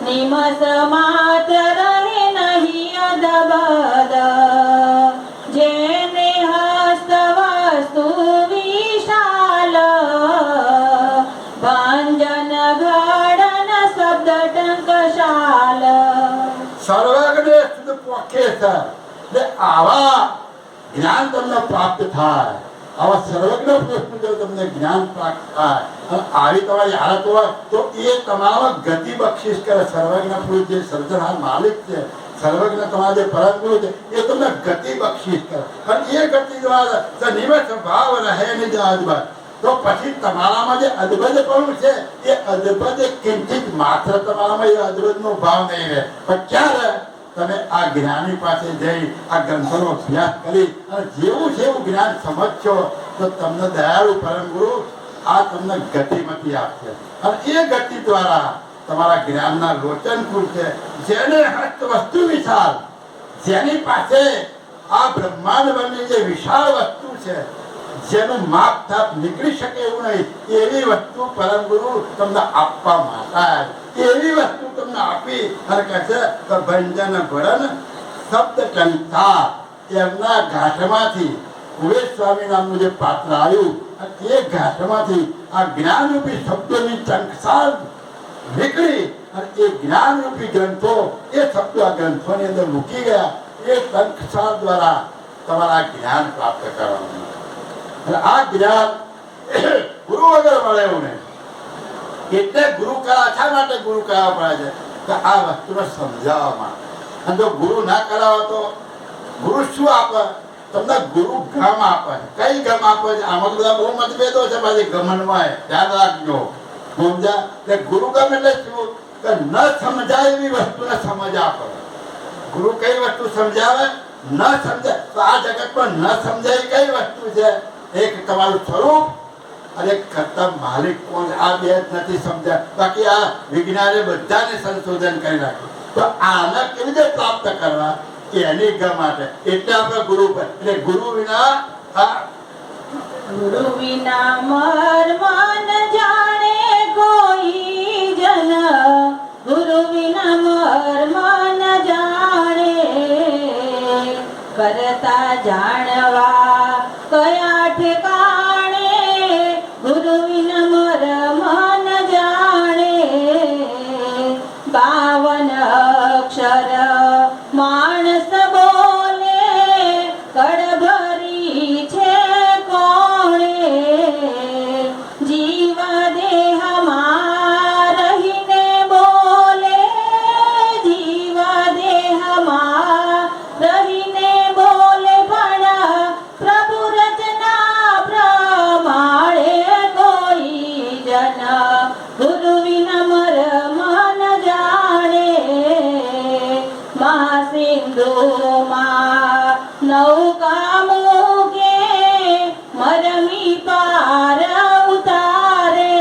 નિમસ માત્ર રહે નહીં અદબદ જેને હસ્ત વસ્તુ વિશાલ ભંજન ઘડન શબ્દ ટંકશાલ. સર્વજ્ઞ શુદ્ધ પોકે છે. આવા જ્ઞાન તમને પ્રાપ્ત થાય, આવા સર્વજ્ઞ પુરુષનું જો તમને જ્ઞાન પ્રાપ્ત થાય અને આવી તમારી હાલત હોય તો એ તમારામાં ગતિ બક્ષિસ કરે. સર્વજ્ઞ પુરુષ જે સર્જનહાર માલિક છે, સર્વજ્ઞ તમારા જે પરમ ગુરુ છે, એ તમને ગતિ બક્ષિસ કરે. અને એ ગતિ દ્વારા નિમિત્ત ભાવ રહે નહીં આજુબાજુ. તો પછી તમારામાં જે અદ્ભુતપણું છે એ અદ્ભુત કિંચિત માત્ર તમારામાં એ અદ્ભુતનો ભાવ નહીં રહે. પણ ક્યારે તમે આ જ્ઞાની પાસે જઈ આ ગ્રંથોનો અભ્યાસ કરી અને જેવું છે એવું જ્ઞાન સમજશો તો તમને દયાળુ પરમ ગુરુ આ તમને ગતિમતી આપશે અને એ ગતિ દ્વારા તમારા જ્ઞાનના લોચન ખુલશે. જેને હસ્ત વસ્તુ વિશાળ, જેની પાસે આ બ્રહ્માંડ બની જે વિશાળ વસ્તુ છે, જેનું માપ થાપ નીકળી શકે એવું નહીં, એવી વસ્તુ પરમ ગુરુ તમને આપવા માટે એવી વસ્તુ તમને આપી અને કહે છે કે ભંજન ભળન શબ્દ કંઠા એમના ઘાટમાંથી કુબેર સ્વામી નામનું જે પાત્ર આવ્યું એ ઘાટમાંથી આ જ્ઞાનરૂપી શબ્દોની ચંકસાર નીકળી અને એ જ્ઞાનરૂપી ગ્રંથો એ શબ્દો આ ગ્રંથોની અંદર મૂકી ગયા. એ ચંકસાર દ્વારા તમારા જ્ઞાન પ્રાપ્ત કરવાનું અને આ જ્ઞાન ગુરુ વગર મળે એવું નહીં. એટલે ગુરુ કરા શા માટે ગુરુ કરાવવા પડે છે કે આ વસ્તુને સમજાવવા માટે. અને જો ગુરુ ના કરાવો તો ગુરુ શું આપે તમને? ગુરુ ગમ આપે. કઈ ગમ આપે છે? આમાં તો બધા બહુ મતભેદો છે પાછી ગમનમાં, ધ્યાન રાખજો. સમજા? એટલે ગુરુ ગમ એટલે શું કે ન સમજાય એવી વસ્તુને સમજ આપે. ગુરુ કઈ વસ્તુ સમજાવે? ન સમજાય તો આ જગતમાં ન સમજાય કઈ વસ્તુ છે? એક તમારું સ્વરૂપ અને એક કરતા માલિક કોણ, આ બે જ નથી સમજાય. બાકી આ વિજ્ઞાને બધાને સંશોધન કરી નાખ્યું. તો આને કેવી રીતે પ્રાપ્ત કરવા એની ગમ માટે એટલે આપણે ગુરુ પર. એટલે ગુરુ વિના ગુરુ વિના મર્મ ન જાણે કોઈ જન, ગુરુ વિના મર્મ ન જાણે. કરતા જાણવા કયા ઠેકાણે, ગુરુ વિના મર્મ ન જાણે. 52 અક્ષર માણસ બોલે, કડભરી છે કોણે. જીવ દેહમાં રહીને બોલે, જીવ દેહમાં રહીને બોલે. પણ પ્રભુ રચના પ્રમાણે કોઈ જન, ગુરુ વિના મર્મ ન જાણે. મહાસિંધુમાં નૌકા મૂકે, મરમી પાર ઉતારે.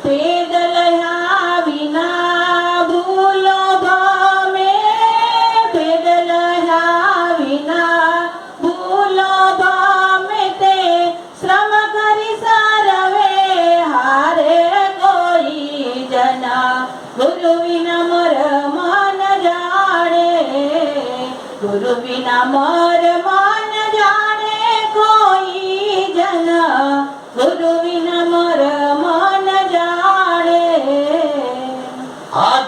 પેદલયા વિના ભૂલો ભમે, પેદલયા વિના ભૂલો ભમે. તે શ્રમ કરી સર્વે હારે કોઈ જન, ગુરુ વિના મર્મ ન જાણે. ગુરુ વિના મર્મ ન જાણે કોઈ જન, ગુરુ વિના મર્મ ન જાણે. આ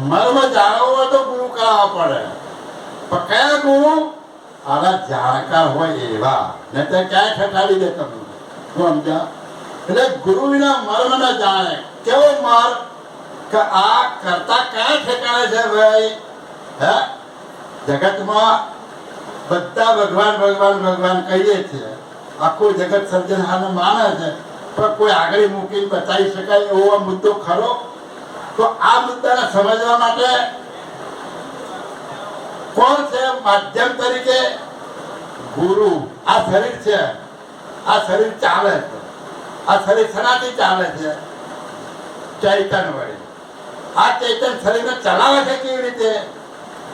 મર્મ જાણવો તો ગુરુ કરાવવા પડે. પણ કયા ગુરુ? આના જાણકાર હોય એવા, ને તે ક્યાંય ઠઠાડી દે તમને. સમજા? એટલે ગુરુ વિના મર્મ ન જાણે. કેવો મર્મ કે આ કરતા કયા ઠેકાણે છે ભાઈ? હે, જગતમાં બધા ભગવાન ભગવાન ભગવાન કહીએ છીએ, આખું જગત સર્જનહારને માને છે, પણ કોઈ આગળ મૂકીને બતાવી શકાય એવો આ મુદ્દો ખરો? તો આ મુદ્દાને સમજવા માટે કોણ છે માધ્યમ તરીકે? ગુરુ. આ શરીર છે, આ શરીર ચાલે છે. આ શરીર શેનાથી ચાલે છે? ચૈતન વડે. આ ચૈતન શરીરને ચલાવે છે કેવી રીતે?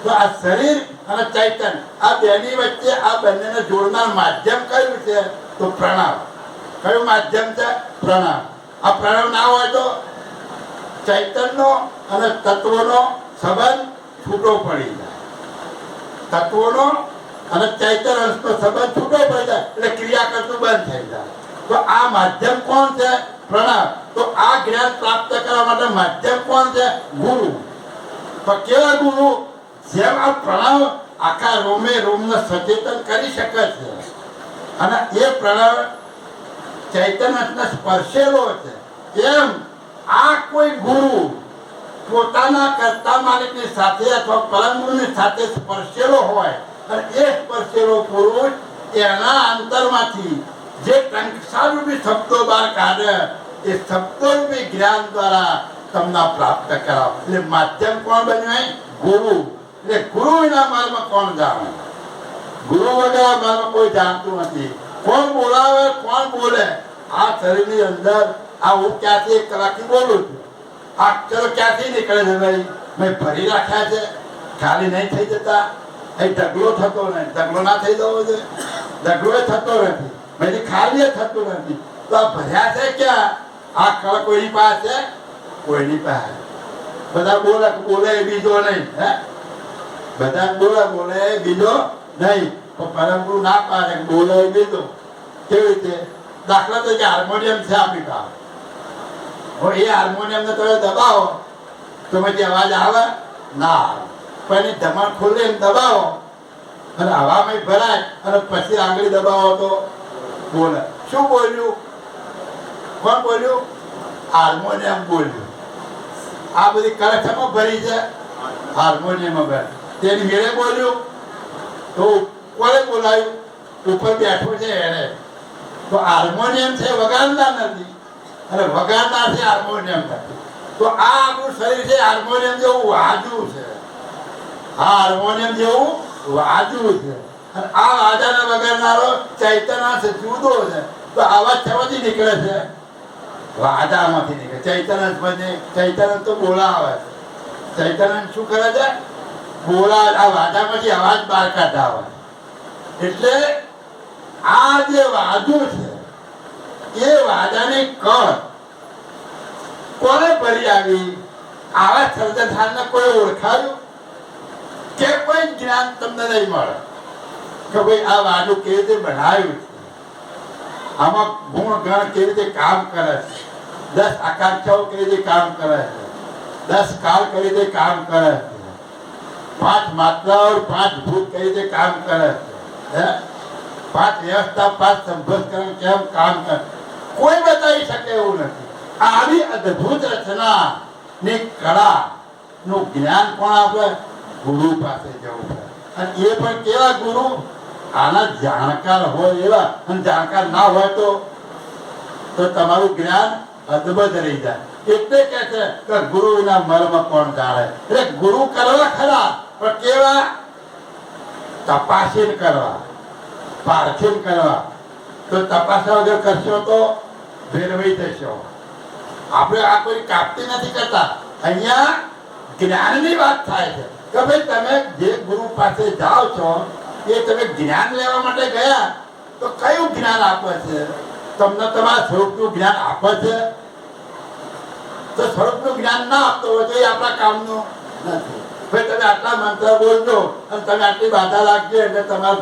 તો આ શરીર અને ચૈતન આ બેની વચ્ચે આ બંનેને જોડનાર માધ્યમ કયું છે? તો પ્રણામ. કયું માધ્યમ છે? પ્રણામ. આ પ્રણામ ના હોય તો ચૈતનનો અને તત્વનો સંબંધ છૂટો પડી જાય. તત્વોનો અને ચૈતન અંશનો સંબંધ છૂટો પડી જાય એટલે ક્રિયા કરતું બંધ થઈ જાય. તો આ માધ્યમ કોણ છે? પ્રણામ. તો આ જ્ઞાન પ્રાપ્ત કરવા માટે માધ્યમ કોણ છે? ગુરુ. તો કેવા ગુરુ? જેમ આ પ્રણામ આખા રોમે રોમને સચેતન કરી શકે છે અને એ પ્રણામ ચૈતન્યને સ્પર્શેલો છે, એમ આ કોઈ ગુરુ પોતાના કર્તા માલિકની સાથે અથવા પરમ ગુરુની સાથે સ્પર્શેલો હોય અને એ સ્પર્શેલો પુરુષ એના અંતરમાંથી જે ટંકસાળરૂપી શબ્દો બહાર કાઢે એ શબ્દોરૂપી જ્ઞાન દ્વારા તમને પ્રાપ્ત કરાવ. એટલે માધ્યમ કોણ બન્યું? ગુરુ. એટલે ગુરુ વિના માર્ગમાં કોણ જાણે? ગુરુ વગર માર્ગમાં કોઈ જાણતું નથી. કોણ બોલાવે, કોણ બોલે? આ શરીરની અંદર આ હું ક્યાંથી 1 કલાકથી બોલું છું. આ અક્ષરો ક્યાંથી નીકળે છે ભાઈ? મેં ભરી રાખ્યા છે, ખાલી નહીં થઈ જતા. એ ઢગલો થતો નહીં. ઢગલો ના થઈ જવો જોઈએ. ઢગલો થતો નથી, પછી ખાલી થતું નથી. તો આ ભર્યા છે ક્યાં? આ કળ કોઈની પાસે? કોઈની પાસે. બધા બોલે બોલે બીજો નહીં. હે, બધા બોલે બીજો નહીં. તો પરમ ગુરુ ના પાડે બોલે બીજો. કેવી રીતે? દાખલા તરીકે હાર્મોનિયમ છે આપણી પાસે. એ હાર્મોનિયમ ને તમે દબાવો તો પછી અવાજ આવે? ના આવે. પણ એ ધમાલ ખોલે એમ દબાવો અને હવામાં ભરાય અને પછી આંગળી દબાવો તો બોલે. શું બોલ્યું? કોણ બોલ્યું? હાર્મોનિયમ બોલ્યું. આ બધી કળશમાં ભરી છે, હાર્મોનિયમ ભરી. તેની મેળે બોલ્યું તો કોને બોલાયું? ઉપર બેઠો છે એને. તો હાર્મોનિયમ છે, વગાડનાર નથી, અને વગાડનાર છે હાર્મોનિયમ નથી. તો આ આપણું શરીર છે હાર્મોનિયમ જેવું વાજવું છે. આ હાર્મોનિયમ જેવું વાજવું છે. અને આ વાજાને વગાડનારો ચૈતન્ય છે, જુદો છે. તો આવાજ શેમાંથી નીકળે છે? વાજામાંથી નીકળે. ચૈતન્ય તો બોલાવે છે. ચૈતન્ય શું કરે છે? બોલા. આ વાજામાંથી અવાજ બહાર કાઢતા હોય. એટલે આ જે વાજુ છે એ વાજાની કળ કોને ભરી આવી? આવા સર્જનહારને કોઈ ઓળખાયું કે કોઈ જ્ઞાન તમને નહીં મળે કે ભાઈ આ વાજુ કેવી રીતે બનાવ્યું છે, આમાં ગુણ ગણ કેવી રીતે કામ કરે છે, 10 આકાંક્ષાઓ કેવી રીતે કામ કરે છે, 10 કાળ કેવી રીતે કામ કરે છે, 5 માત્રાઓ 5 ભૂત કેવી રીતે કામ કરે છે, 5 વ્યવસ્થા 5 સંભોધકરણ કેમ કામ કરે, કોઈ બતાવી શકે એવું નથી. આવી અદ્ભુત રચના ની કળા નું જ્ઞાન કોણ આપે? ગુરુ પાસે જવું પડે. અને એ પણ કેવા ગુરુ? આના જાણકાર હોય એવા. અને જાણકાર ના હોય તો તમારું જ્ઞાન અદભુત રહી જાય. એટલે કે છે કે ગુરુ વિના મર્મ કોણ જાણે. એટલે ગુરુ કરવા ખરા, પણ કેવા? તપાસીને કરવા, પારખીને કરવા. તો તપાસા વગર કરશો તો ભેરવાઈ જશો. આપણે આ કોઈ કાપતી નથી કરતા. અહીંયા જ્ઞાનની વાત થાય છે કે ભાઈ તમે જે ગુરુ પાસે જાઓ છો એ તમે જ્ઞાન લેવા માટે ગયા તો કયું જ્ઞાન આપે છે? તમને તમારા સ્વરૂપનું જ્ઞાન આપે છે? તો સ્વરૂપનું જ્ઞાન ના આપતો હોય તો એ આપણા કામનું નથી. ભાઈ તમે આટલા મંત્ર બોલજો અને તમે આટલી બાધા રાખજો એટલે તમારો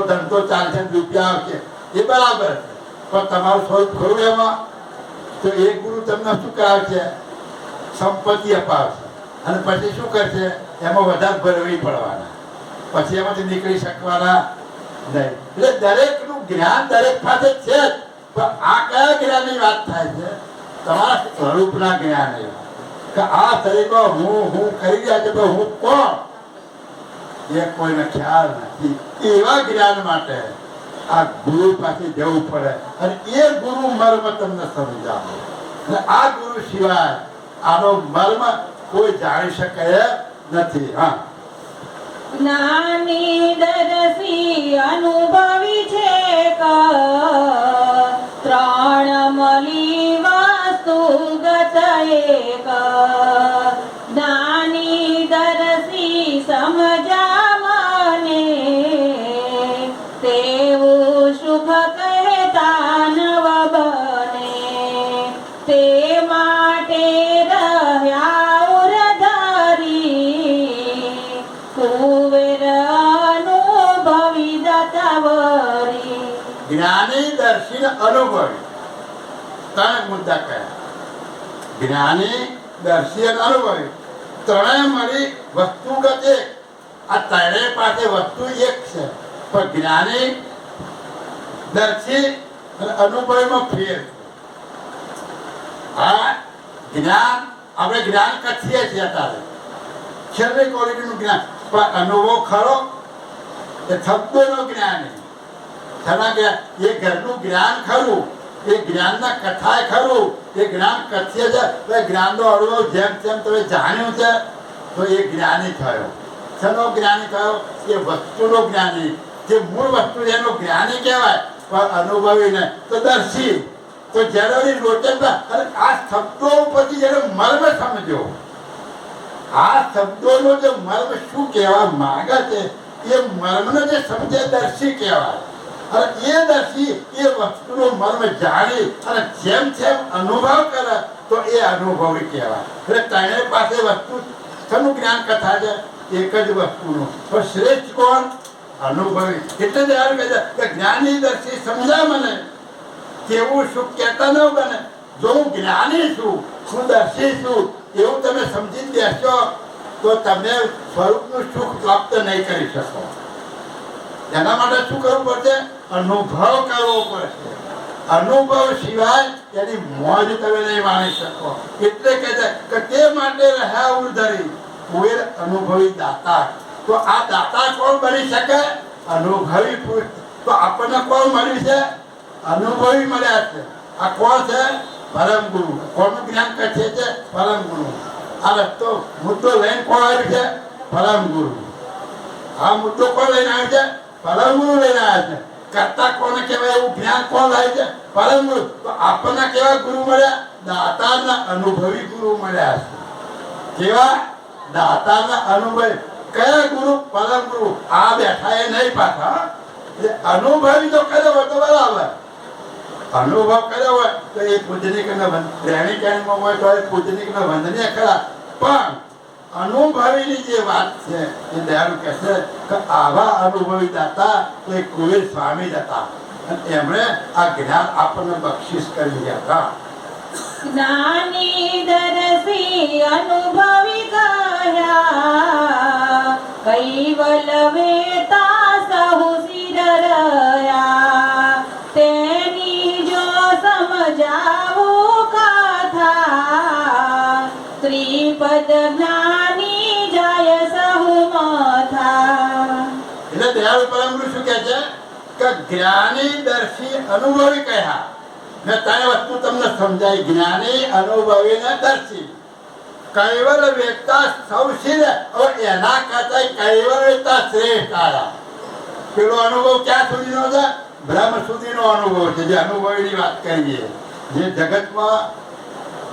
ધંધો ચાલશે, રૂપિયા આવશે, એ બરાબર છે. પણ તમારું સ્વરૂપ ખરું એમાં? તો એ ગુરુ તમને શું કરાવશે? સંપત્તિ અપાવશે. અને પછી શું કરશે? એમાં વધારે ભરવી પડવાના, પછી એમાંથી નીકળી શકવાના નહીં. એટલે દરેકનું જ્ઞાન દરેક પાસે છે જ. પણ આ કયા જ્ઞાનની વાત થાય છે? તમારા સ્વરૂપના જ્ઞાન. એવા કે આ શરીરમાં હું કરી રહ્યા છે તો હું કોણ એ કોઈને ખ્યાલ નથી. એવા જ્ઞાન માટે આ ગુરુ પાસે જવું પડે. અને એ ગુરુ મર્મ તમને સમજાવે. અને આ ગુરુ સિવાય આનો મર્મ કોઈ જાણી શકે નથી. હા, જ્ઞાની દરસી અનુભવી છે ત્રણ મળી વસ્તુ ગત એક. જ્ઞાની દરસી સમજા મને તેવું શુભ કહેતા નવ બને. તે માટે રહ્યા ઉરધારી કુવેર અનુભવી દત્તવરી. જ્ઞાની દર્શીને અનુભવી. 3 મુદ્દા કયા? જ્ઞાની, દર્શી અને અનુભવી. ત્રણેય મળી વસ્તુગત એક. આ ત્રણેય પાસે વસ્તુ એક છે, પણ જ્ઞાની, દર્શી અને અનુભવીમાં ફેર. આ જ્ઞાન આપણે જ્ઞાન કથીએ છીએ અત્યારે, છેલ્લી ક્વોલિટીનું જ્ઞાન. પણ અનુભવ ખરો એ શબ્દોનો જ્ઞાન. શાના જ્ઞાન? એ ઘરનું જ્ઞાન ખરું, એ જ્ઞાનના કથાય ખરું, એ જ્ઞાન કથ્ય છે. તો એ જ્ઞાનનો અનુભવ જેમ તેમ તમે જાણ્યું છે તો એ જ્ઞાની થયો. શેનો જ્ઞાની થયો? એ વસ્તુનો જ્ઞાની. જે મૂળ વસ્તુ એનો જ્ઞાની કહેવાય, પણ અનુભવી ને તો દર્શી. તો જરૂરી લોચન અને આ શબ્દો ઉપરથી જેને મર્મ સમજો, આ શબ્દોનો જે મર્મ શું કહેવા માંગે છે એ મર્મને જે સમજે દર્શી કહેવાય. અને એ દર્શી એ વસ્તુનો મર્મ જાણી અને જેમ જેમ અનુભવ કરે તો એ અનુભવી કહેવાય. એટલે ત્રણેય પાસે વસ્તુ શેનું જ્ઞાન કથા છે? એક જ વસ્તુનું. પણ શ્રેષ્ઠ કોણ? અનુભવી. એટલે જ યાર કહે છે કે જ્ઞાની દર્શી સમજા મને, કેવું સુખ કહેતા ન બને. જો હું જ્ઞાની છું, હું દર્શી છું એવું તમે સમજી બેસો તો તમે સ્વરૂપનું સુખ પ્રાપ્ત નહીં કરી શકો. એના માટે શું કરવું પડશે? અનુભવ કરવો પડશે. અનુભવ સિવાય એની મોજ તમે નહીં માણી શકો. એટલે કહે છે કે તે માટે રહ્યા ઉર્ધરી કુવેર અનુભવી દાતા. તો આ દાતા કોણ બની શકે? અનુભવી પુરુષ. તો આપણને કોણ મળ્યું છે? અનુભવી મળ્યા છે. આ કોણ છે? પરમ ગુરુ. કોનું જ્ઞાન કથે છે? પરમ ગુરુ. આ રસ્તો મુદ્દો લઈને કોણ આવ્યું છે? પરમ ગુરુ. આ મુદ્દો કોણ લઈને આવ્યું છે? પરમ ગુરુ લઈને આવ્યા છે. કરતા કોને કહેવાય? એવું જ્ઞાન કોણ લાવે છે? પરમ ગુરુ. તો આપણને કેવા ગુરુ મળ્યા? દાતાના અનુભવી ગુરુ મળ્યા છે. કેવા? દાતાના અનુભવી. કયા ગુરુ? પરમ ગુરુ. આ બેઠા એ નહીં પાછા. અનુભવી તો કર્યો હોય તો બરાબર. અનુભવ કર્યો હોય તો એ પૂજનિક રહેણી કહેણીમાં હોય તો એ પૂજનિક વંદનીય ખરા. પણ અનુભવીની જે વાત છે એ દયાળુ કહે છે કે આવા અનુભવી દાતા તો એ કુવેર સ્વામી જ હતા. અને એમણે આ જ્ઞાન આપણને બક્ષિસ કરી ગયા હતા. જ્ઞાની દર્શી અનુભવી ગયા, કૈવલ વેતા સહુ સિર રહ્યા. તેની જો સમજાવું કથા, ત્રિપદ જ્ઞાની જાય સહુ મથા. એટલે દયાળુ પરમ ગુરુ શું કહે છે કે જ્ઞાની દર્શી અનુભવી કહ્યા. મેં ત્રણ વસ્તુ તમને સમજાય: જ્ઞાની, અનુભવી ને દર્શી. કૈવલ વેતા સૌ સિર. હવે એના કરતા કૈવલ વેતા શ્રેષ્ઠ આયા. પેલો અનુભવ ક્યાં સુધીનો છે? બ્રહ્મ સુધીનો અનુભવ છે. જે અનુભવીની વાત કરીએ, જે જગતમાં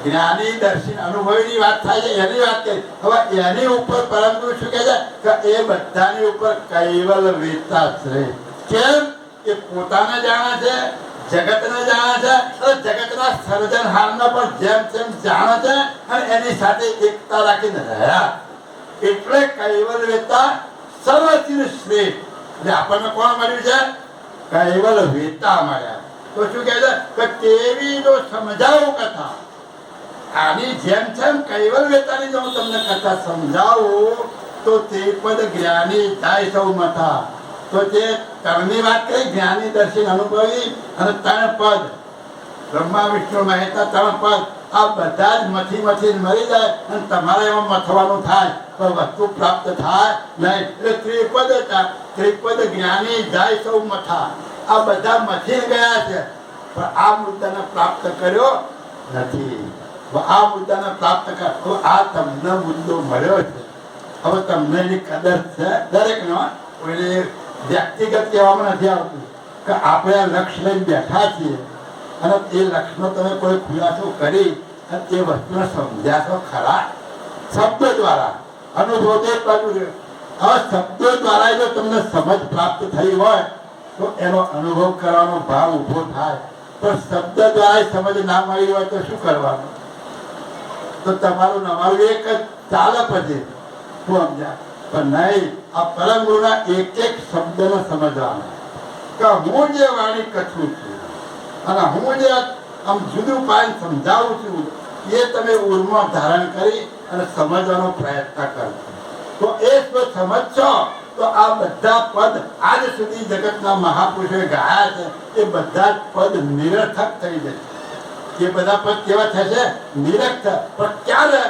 જ્ઞાની દર્શી અનુભવીની વાત થાય છે એની વાત કરી. હવે એની ઉપર પરમ ગુરુ શું કહે છે કે એ બધાની ઉપર કૈવલ વેતા શ્રેષ્ઠ. કેમ? એ પોતાને જાણે છે, જગતને જાણે છે, અને જગતના સર્જનહારને પણ જેમ તેમ જાણે છે અને એની સાથે એકતા રાખીને રહ્યા. એટલે કૈવલ વેતા સર્વથી શ્રેષ્ઠ. એટલે આપણને કોણ મળ્યું છે? કૈવલ વેતા મળ્યા. તો શું કહે છે કે તેવી જો સમજાવું કથા. આની જેમ જેમ કૈવલ વેતાની જો હું તમને કથા સમજાવું તો તે પદ જ્ઞાની થાય સૌ મથા. તો જે ત્રણની વાત કરી, જ્ઞાની, દર્શી, અનુભવી અને ત્રણ પદ, બ્રહ્મા વિષ્ણુ મહેતા ત્રણ પદ, આ બધા જ મથી મરી જાય અને તમારે એમાં મથવાનું થાય પણ વસ્તુ પ્રાપ્ત થાય નહીં. એટલે ત્રિપદ હતા. ત્રિપદ જ્ઞાની જાય સૌ મથા. આ બધા મથી ગયા છે પણ આ મુદ્દાને પ્રાપ્ત કર્યો નથી. આ મુદ્દાને પ્રાપ્ત કરો. આ તમને મુદ્દો મળ્યો છે. હવે તમને એની કદર છે દરેકનો. કોઈને વ્યક્તિગત કહેવામાં નથી આવતું કે આપણે આ લક્ષ્ય લઈને બેઠા છીએ અને એ લક્ષ્યનો તમે કોઈ ખુલાસો કરી અને એ વસ્તુને સમજ્યા ખરા? શબ્દો દ્વારા અનુભવ તો એક બાજુ છે. હવે શબ્દો દ્વારા જો તમને સમજ પ્રાપ્ત થઈ હોય તો એનો અનુભવ કરવાનો ભાવ ઊભો થાય. પણ શબ્દ દ્વારા સમજ ના મળી હોય તો શું કરવાનું? તો તમારું નવારું એક જ ચાલે પછી શું સમજ્યા? પણ નહીં, આ પરમ ગુરુના એક એક શબ્દને સમજવાનો કે હું જે વાણી કથું છું અને હું જે આમ જુદું પાડીને સમજાવું છું એ તમે ઉર્મા ધારણ કરી અને સમજવાનો પ્રયત્ન કરશો. તો એ જો સમજશો તો આ બધા પદ આજ સુધી જગતના મહાપુરુષોએ ગાયા છે એ બધા જ પદ નિરર્થક થઈ જશે. એ બધા પદ કેવા થશે? નિરર્થક. પણ ક્યારે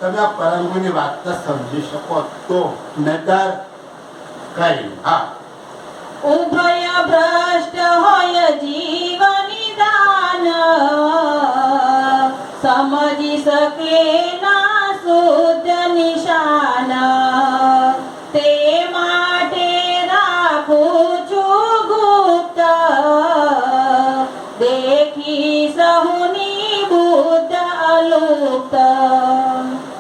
તમે આ પરમગુરુની વાત સમજી શકો તો, નહીતર કઈ. હા, ઉભય ભ્રષ્ટ હોય જીવ નિદાન સમજી શકે ના શુદ્ધ નિશાન તે માટે રાખું છું ગુપ્ત દેખી સહુની બુદ્ધ અલુપ્ત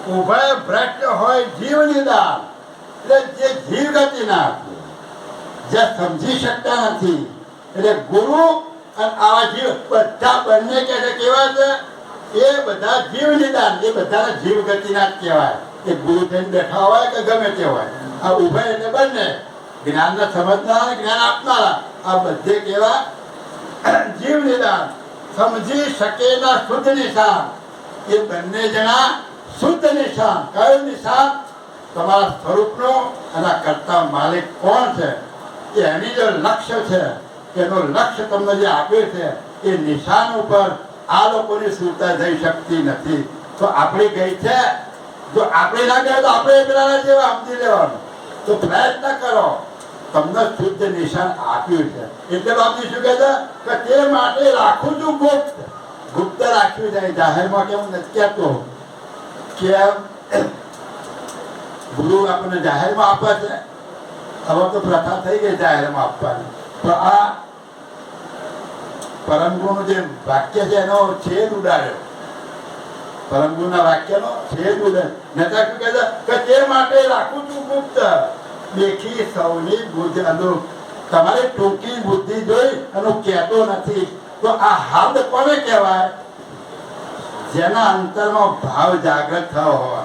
ઉભય ભ્રષ્ટ હોય જીવ નિદાન એટલે જે જીવ ગતિ ના આપે, જે સમજી શકતા નથી, એટલે ગુરુ અને આવા જીવ બધા બંને કે છે કેવા છે એ બધા જીવ નિદાન, એ બધાના જીવ ગતિના જ કહેવાય. એ ગુરુ થઈને બેઠા હોય કે ગમે તે હોય, આ ઉભય એટલે બંને જ્ઞાનને સમજનારા અને જ્ઞાન આપનારા આ બધે કેવા જીવ નિદાન. સમજી શકે ના શુદ્ધ નિશાન, એ બંને જણા શુદ્ધ નિશાન. કયું નિશાન? તમારા સ્વરૂપનો અને કરતા માલિક કોણ છે એની જો લક્ષ્ય છે, એનું લક્ષ્ય તમને જે આપ્યું છે એ નિશાન ઉપર આ લોકોની સુરતા થઈ શકતી નથી. તો આપણી ગઈ છે, જો આપણે ના ગયા તો આપણે પેલા જેવા સમજી લેવાનું. તો પ્રયત્ન કરો, તમને શુદ્ધ નિશાન આપ્યું છે. એટલે બાપજી શું કહે છે કે તે માટે રાખું છું ગુપ્ત. ગુપ્ત રાખ્યું જાય, જાહેરમાં કેમ નથી કહેતો કે ગુરુ આપણને જાહેરમાં આપે છે. હવે તો પ્રથા થઈ ગઈ જાહેરમાં આપવાની. તો આ પરમગુરુનું જે વાક્ય છે એનો છેદ ઉડાડ્યો, પરમગુરુના વાક્યનો છેદ ઉડાડ્યો. નેતા શું કહે છે કે તે માટે રાખું છું ગુપ્ત દેખી સૌની બુદ્ધિ અનુપ. તમારી ટૂંકી બુદ્ધિ જોઈ અને કહેતો નથી. તો આ હાદ કોને કહેવાય? જેના અંતરમાં ભાવ જાગૃત થયો હોય,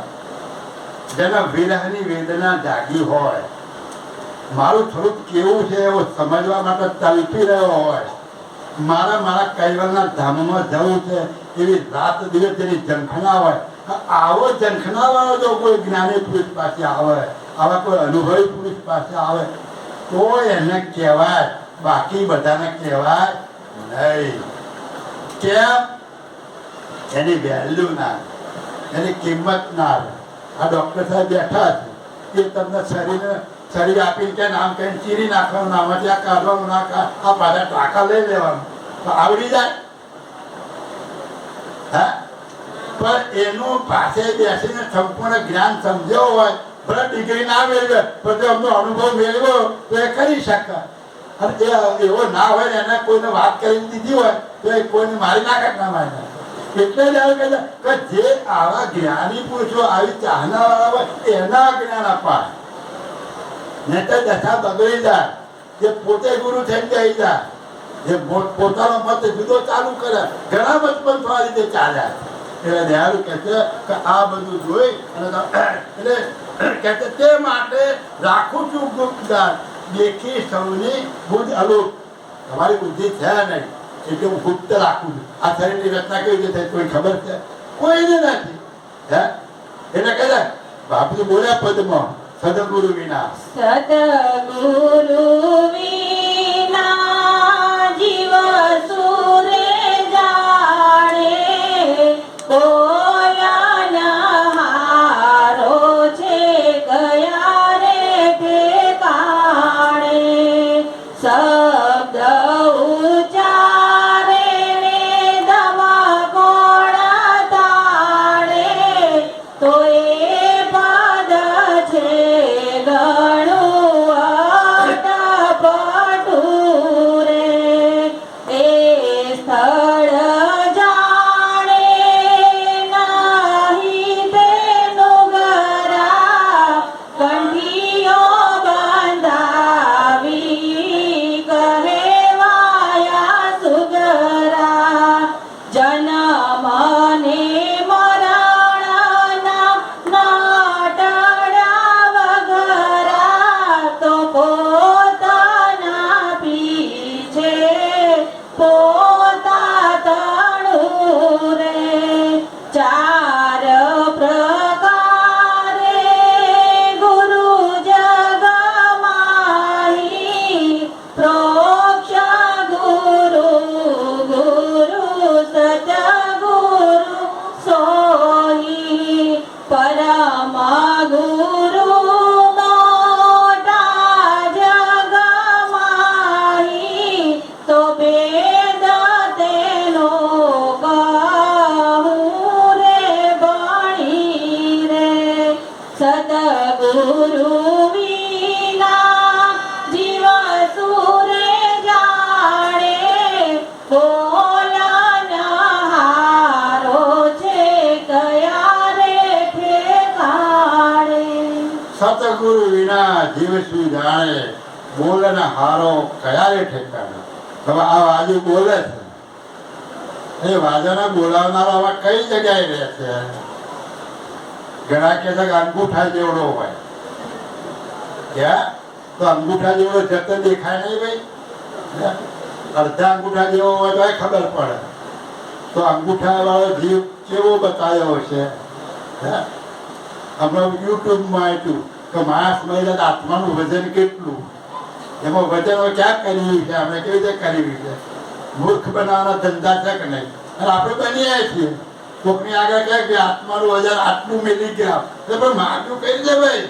જેના વિરહની વેદના જાગી હોય, મારું થોડુંક કેવું છે એવું સમજવા માટે તલપી રહ્યો હોય, મારા કૈવલના ધામમાં જવું છે એવી રાત દિવસ જેની ઝંખના હોય, આવો ઝંખના વાળો જો કોઈ જ્ઞાની પુરુષ પાસે આવે, આવા કોઈ અનુભવી પુરુષ પાસે આવે તો એને કહેવાય, બાકી બધાને કહેવાય નહીં. કેમ? એની વેલ્યુ ના, એની કિંમત ના. આ ડોક્ટર સાહેબ બેઠા છે, એ તમને શરીર આપીને કે નામ કહીને ચીરી નાખવાનું, આમાંથી આ કાઢવાનું, આ પાછા ટાંકા લઈ લેવાનું, તો આવડી જાય. હા, પણ એનું પાસે બેસીને સંપૂર્ણ જ્ઞાન સમજ્યો હોય, ભલે ડિગ્રી ના મેળવે પણ જો અમનો અનુભવ મેળવ્યો તો એ કરી શકે. અને એ એવો ના હોય ને એને કોઈને વાત કરી દીધી હોય તો એ કોઈને મારી નાખે ના મારી. એટલે જ આવે કે જે આવા જ્ઞાની પુરુષો આવી ચાહના વાળા હોય એના જ્ઞાન અપાય. નહીં તો દશા બગડી જાય, જે પોતે ગુરુ થઈ જાય જાય, જે પોતાનો મત જુદો ચાલુ કરે, ઘણા મત પણ થોડા રીતે ચાલ્યા. એટલે દયાળુ કહે છે કે આ બધું જોઈ અને એટલે કહે છે તે માટે રાખું છું ગુપ્ત દેખી સૌની બુદ્ધ અલુપ. તમારી બુદ્ધિ છે નહીં એટલે હું ગુપ્ત રાખું છું. આ શરીરની રચના કેવી રીતે થઈ કોઈ ખબર છે? કોઈને નથી. હે એટલે કહે છે બાપજી બોલ્યા પદમાં સદગુરુ વિના, સદગુરુ વિના જીવ સુરે જાણે, કોયનહારો છે ગયા રે ઠેકાણે, શબ્દ ઉચ્ચારે વેદમ કોણ તાણે, તો એ પદ છે ગણું અટપટું રે. એ ગુરુ વિના જીવ સુરે જાણે બોલન હારો છે કયા રે ઠેકાણે. સતગુરુ વિના જીવ શું જાણે બોલન હારો કયા રે ઠેકાણે. હવે આ વાજુ બોલે છે એ વાજાને બોલાવનારો હવે કઈ જગ્યાએ રહે છે? ઘણા કે છે કે અંગૂઠા જેવડો હોય, ક્યાં તો અંગૂઠા જેવડો જતો દેખાય નહીં ભાઈ. અડધા અંગૂઠા જેવો હોય તો ખબર પડે. તો અંગૂઠા વાળો જીવ કેવો બતાવ્યો છે? હમણાં યુટ્યુબમાં આવ્યું કે માણસ મહિલા આત્માનું વજન કેટલું, એમાં વજન ક્યાં કર્યું છે, આપણે કેવી રીતે કર્યું છે? મૂર્ખ બનાવવાના ધંધા છે કે નહીં? અને આપણે બની આવ્યા છીએ. કોકની આગળ કહે કે આત્માનું વજન આટલું મિલીગ્રામ, એટલે પણ માગ્યું કઈ રીતે ભાઈ?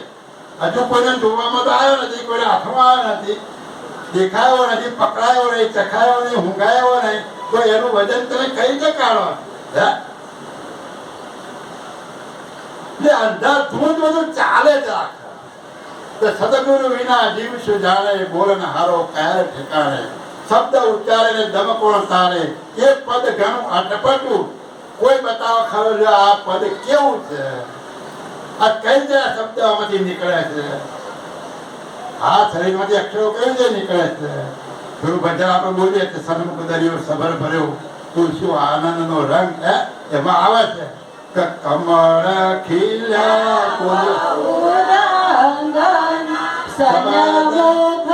હજુ કોઈને જોવામાં તો આવ્યો નથી, કોઈને હાથમાં આવ્યો નથી, દેખાયો નથી, પકડાયો નહીં, ચખાયો નહીં, ઊંઘાયો નહીં, તો એનું વજન તમે કઈ રીતે કાઢો? અંધાધૂંધ બધું ચાલે છે આખા. તો સદગુરુ વિના જીવ શું જાણે બોલન હારો કયા ઠેકાણે. શબ્દ ઉચ્ચારે ને દમ કોણ તારે એ પદ ઘણું અટપટું. કોઈ બતાવો ખરો જો આ પદ કેવું છે, આ કઈ રીતે શબ્દ આમાંથી નીકળે છે? આ શરીરમાંથી અક્ષરો કઈ રીતે નીકળે છે? થોડું ભજન આપણે બોલીએ કે સન્મુખ દરિયો સબર ભર્યો તુલસી આનંદનો રંગ એમાં આવે છે કે કમળ ખીલ્યા સન્મુખ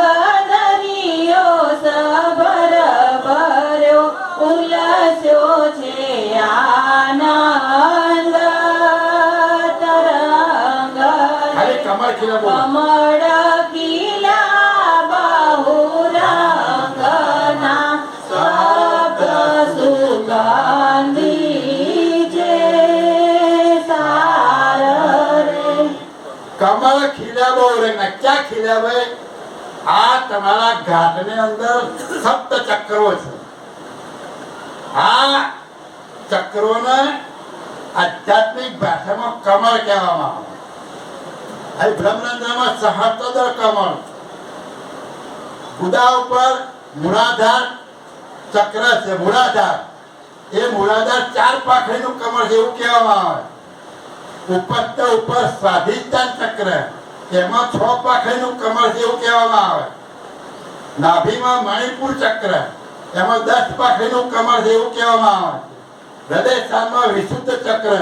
દરિયો સબર ભર્યો ઉલ્લાસ્યો છે આનંદ તરંગ. કમળ ખીલા કમળ ખીલા બહુરંગના શબ્દ સુગંધી છે સાર રે. કમળ ખીલ્યા બહુ રંગના. ક્યાં ખીલ્યા ભાઈ? આ તમારા ઘાટની અંદર સપ્ત ચક્રો છે. આ ચક્રોને આધ્યાત્મિક ભાષામાં કમળ કહેવામાં આવે. અહીં બ્રહ્મરંધ્રમાં સહસ્ત્ર કમળ, ગુદા ઉપર મૂળાધાર ચક્ર છે. મૂળાધાર એ મૂળાધાર ચાર પાંખડીનું કમળ છે એવું કહેવામાં આવે. ઉપર તો ઉપર સ્વાધિષ્ઠાન ચક્ર એમાં 6 પાંખડીનું કમળ છે એવું કહેવામાં આવે. નાભીમાં મણિપુર ચક્ર એમાં 10 પાંખડીનું કમળ છે એવું કહેવામાં આવે. હૃદય સ્થાનમાં વિશુદ્ધ ચક્ર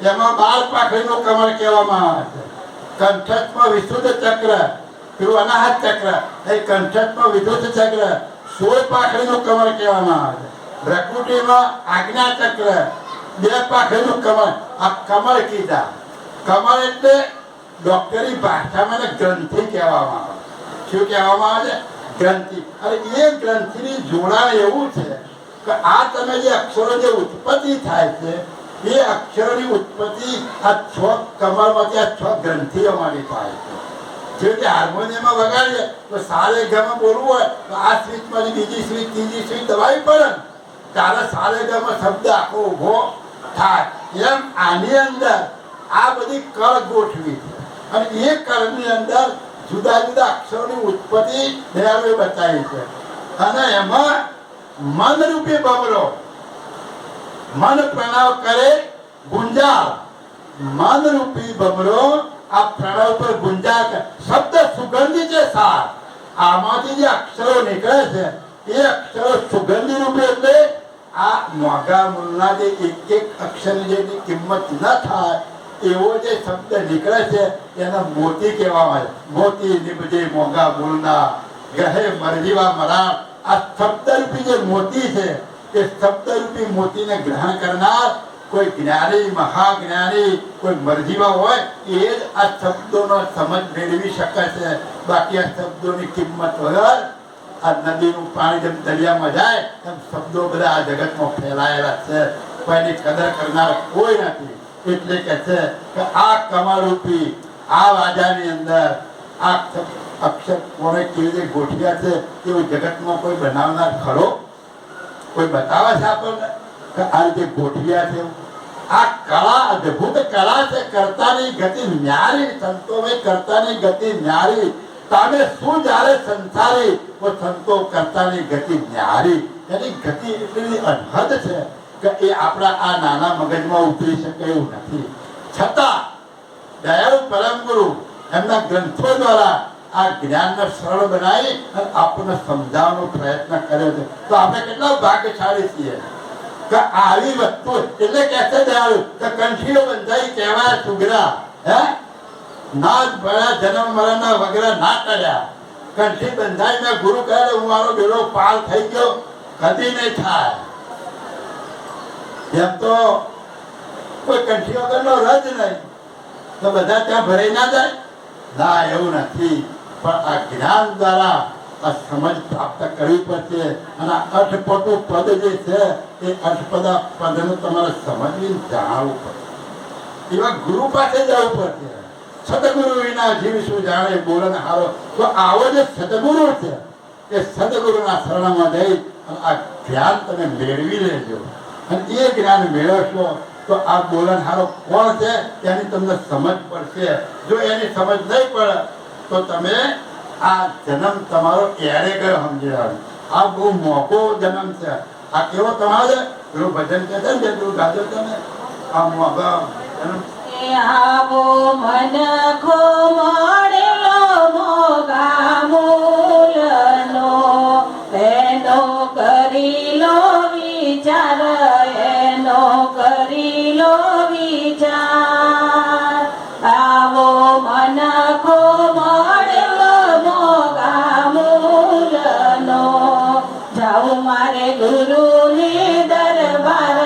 એમાં 12 પાંખડીનું કમળ કહેવામાં આવે છે. કંઠસ્થમાં વિશુદ્ધ ચક્ર પેલું અનાહત ચક્ર એ કંઠસ્થમાં વિશુદ્ધ ચક્ર 16 પાંખડીનું કમળ કહેવામાં આવે છે. ભ્રકુટીમાં આજ્ઞા ચક્ર 2 પાંખડીનું કમળ. આ કમળ કીધા. કમળ એટલે ડોક્ટરી ભાષામાં ગ્રંથિ કહેવામાં આવે. શું કહેવામાં આવે છે? ગ્રંથિ. અને એ ગ્રંથિની જોડાણ એવું છે કે આ તમે જે અક્ષરો જે ઉત્પત્તિ થાય છે એ અક્ષરોની ઉત્પત્તિ આ 6 કમળમાંથી આ 6 ગ્રંથિઓમાંથી થાય છે. જે રીતે હાર્મોનિયમમાં વગાડીએ તો સારે ગમાં બોલવું હોય તો આ સ્વિચમાંથી બીજી સ્વિચ ત્રીજી સ્વિચ દબાવી પડે ને ત્યારે સારે ગમાં શબ્દ આખો ઊભો થાય. એમ આની અંદર આ બધી કળ ગોઠવી છે અને એ કળની અંદર જુદા જુદા અક્ષરોની ઉત્પત્તિ દયાળુએ બતાવી છે. અને એમાં મનરૂપી બમરો, મન પ્રણવ કરે ગુંજાર. મનરૂપી બમરો આ પ્રણવ પર ગુંજાર શબ્દ સુગંધી છે સાર. આમાંથી જે અક્ષરો નીકળે છે એ અક્ષરો સુગંધી રૂપે એટલે આ મોંઘા મૂળના જે એક અક્ષરની જેની કિંમત ન થાય એવો જે શબ્દ નીકળે છે એને મોતી કહેવામાં આવે. મોતી નિપજે મોંઘા મૂળના ગહે મરજીવા મરા. આ શબ્દરૂપી જે મોતી છે એ શબ્દરૂપી મોતીને ગ્રહણ કરનાર કોઈ જ્ઞાની મહાજ્ઞાની કોઈ મરજીવા હોય એ જ આ શબ્દોનો સમજ મેળવી શકે છે. બાકી આ શબ્દોની કિંમત વગર આ નદીનું પાણી જેમ દરિયામાં જાય એમ શબ્દો બધા આ જગતમાં ફેલાયેલા છે. કોઈની કદર કરનાર કોઈ નથી. એટલે કે છે કે આ કમળરૂપી આ વાજાની અંદર આ અક્ષર કોને કેવી રીતે ગોઠવ્યા છે એવું જગતમાં કોઈ બનાવનાર ખરો? કોઈ બતાવે છે આપણને કે આ રીતે ગોઠવ્યા છે? આ કળા અદ્ભુત કળા છે. કરતાની ગતિ ન્યારી. સંતોએ કરતાની ગતિ ન્યારી. તમે શું જ્યારે સંસારી તો સંતો કરતાની ગતિ ન્યારી. એની ગતિ એટલી અનહદ છે કે એ આપણા આ નાના મગજમાં ઉતરી શકે એવું નથી. છતાં દયાળુ પરમ ગુરુ એમના ગ્રંથો દ્વારા આ જ્ઞાનને સરળ બનાવી અને આપણને સમજાવવાનો પ્રયત્ન કર્યો છે. તો આપણે કેટલા ભાગ્યશાળી છીએ કે આવી વસ્તુ એટલે કે છે દયાળુ કે કંઠીઓ બંધાઈ કહેવાય સુગરા. હે નાદ ભળ્યા જન્મ મરણના વગેરે ના કર્યા. કંઠી બંધાઈ મેં ગુરુ કહે હું મારો બેડો પાર થઈ ગયો. કદી નહીં થાય. એમ તો કોઈ કંઠી વગરનો રજ નહીં તો બધા ત્યાં ભરાઈ ના જાય. ના, એવું નથી. પણ આ જ્ઞાન દ્વારા આ સમજ પ્રાપ્ત કરવી પડશે. અને અઠપટું પદ જે છે એ અઠપદા પદને તમારે સમજવી જાણવું પડશે. એવા ગુરુ પાસે જવું પડશે. સદગુરુ વિના જીવ શું જાણે બોલન હારો. તો આવો જે સદગુરુ છે એ સદગુરુના શરણમાં જઈ અને આ જ્ઞાન તમે મેળવી લેજો. અને એ જ્ઞાન મેળવશો તો આ બોલન હારો કોણ છે એની તમને સમજ પડશે. જો એની સમજ નહીં પડે તો તમે આ જન્મ તમારો એરે ગયો સમજી. આ બહુ મોકો જન્મ છે. આ કેવો તમારે પેલું ભજન કહે છે ને પેલું ગાજો તમે આ મોગો જન્મ. આવો મન ખો મળેલો મોગા મૂલનો એનો કરી લો વિચાર. એનો કરી લો વિચાર. આવો મન ખો મળેલો મોગા મૂલનો જાઉં મારે ગુરુને દરબાર.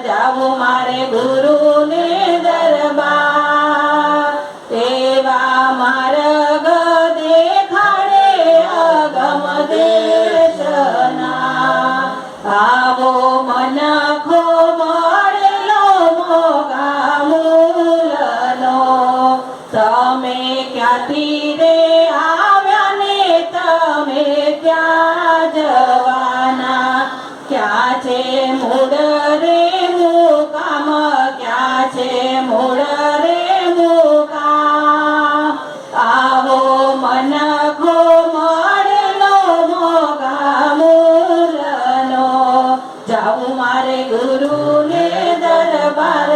જાઉં મારે ગુરુને દરબાર. એવા માર્ગ દેખાડે અગમ દેશના. આવો મન ખો મળેલો મોગા મૂલનો તમે ક્યાંથી રે આવ્યા ને તમે ક્યાં જવાના. ક્યાં છે મૂળ રે મુકામ. ક્યાં છે મૂળ રે મુકામ. આવો મન ખો મળેલો મોગા મૂલનો જાઉં મારે ગુરુને દરબાર.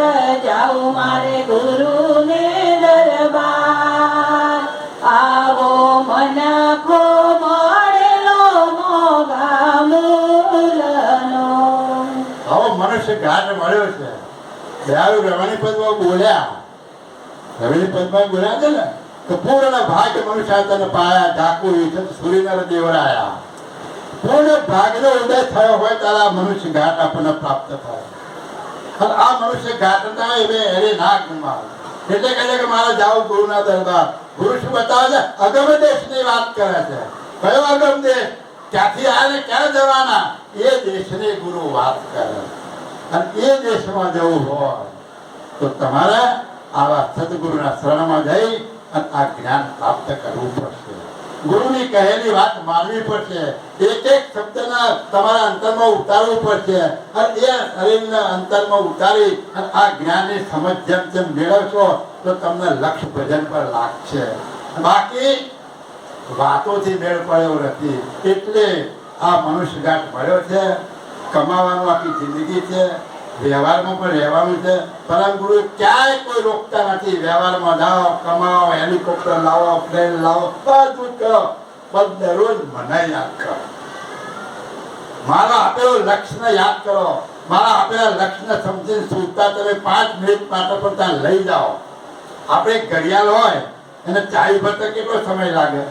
જાઉં મારે ગુરુને દરબાર. આવો મન ખો મળેલો મોગા મૂલનો. આવો મનુષ્ય ઘાટ મળ્યો છે. દયાળુ રમણી પદમાં બોલ્યા. રમણી પદમાં બોલ્યા છે ને તો પૂર્ણ ભાગ્ય મનુષ્ય તને પાયા. ઢાકુ ઈચ્છત સૂર્યનર દેવરાયા. પૂર્ણ ભાગ્યનો ઉદય થયો હોય ત્યારે આ મનુષ્ય ઘાટ આપણને પ્રાપ્ત થાય. અને આ મનુષ્ય ઘાટ હતા એ એરે ના ગુમાવે. એટલે કહે છે કે મારે જાવું ગુરુના દરબાર. ગુરુ શું બતાવે છે? અગમ દેશની વાત કરે છે. કયો અગમ દેશ? ક્યાંથી આવે ક્યાં જવાના એ દેશની ગુરુ વાત કરે. અને એ દેશમાં જવું હોય તો તમારે આવા સદગુરુના શરણમાં જઈ અને આ જ્ઞાન પ્રાપ્ત કરવું પડશે. ગુરુની કહેલી વાત માનવી પડશે. એક એક શબ્દના તમારા અંતરમાં ઉતારવું પડશે. અને એ શરીરના અંતરમાં ઉતારી અને આ જ્ઞાનની સમજ જેમ જેમ મેળવશો તો તમને લક્ષ્ય ભજન પર લાગશે. બાકી વાતોથી મેળ પડ્યો નથી. એટલે આ મનુષ્ય ઘાટ મળ્યો છે. કમાવાનું આખી જિંદગી છે. વ્યવહારમાં પણ રહેવાનું છે. પરમ ગુરુ ક્યાંય કોઈ રોકતા નથી. વ્યવહારમાં જાઓ, કમાઓ, હેલિકોપ્ટર લાવો, પ્લેન લાવો, બધું કરો, પણ દરરોજ મને યાદ કરો. મારા આપેલો લક્ષ્યને યાદ કરો. મારા આપેલા લક્ષ્યને સમજીને સુધતા તમે 5 મિનિટ માટે પણ ત્યાં લઈ જાઓ. આપણે ઘડિયાળ હોય એને ચાવી ભરતા કેટલો સમય લાગે?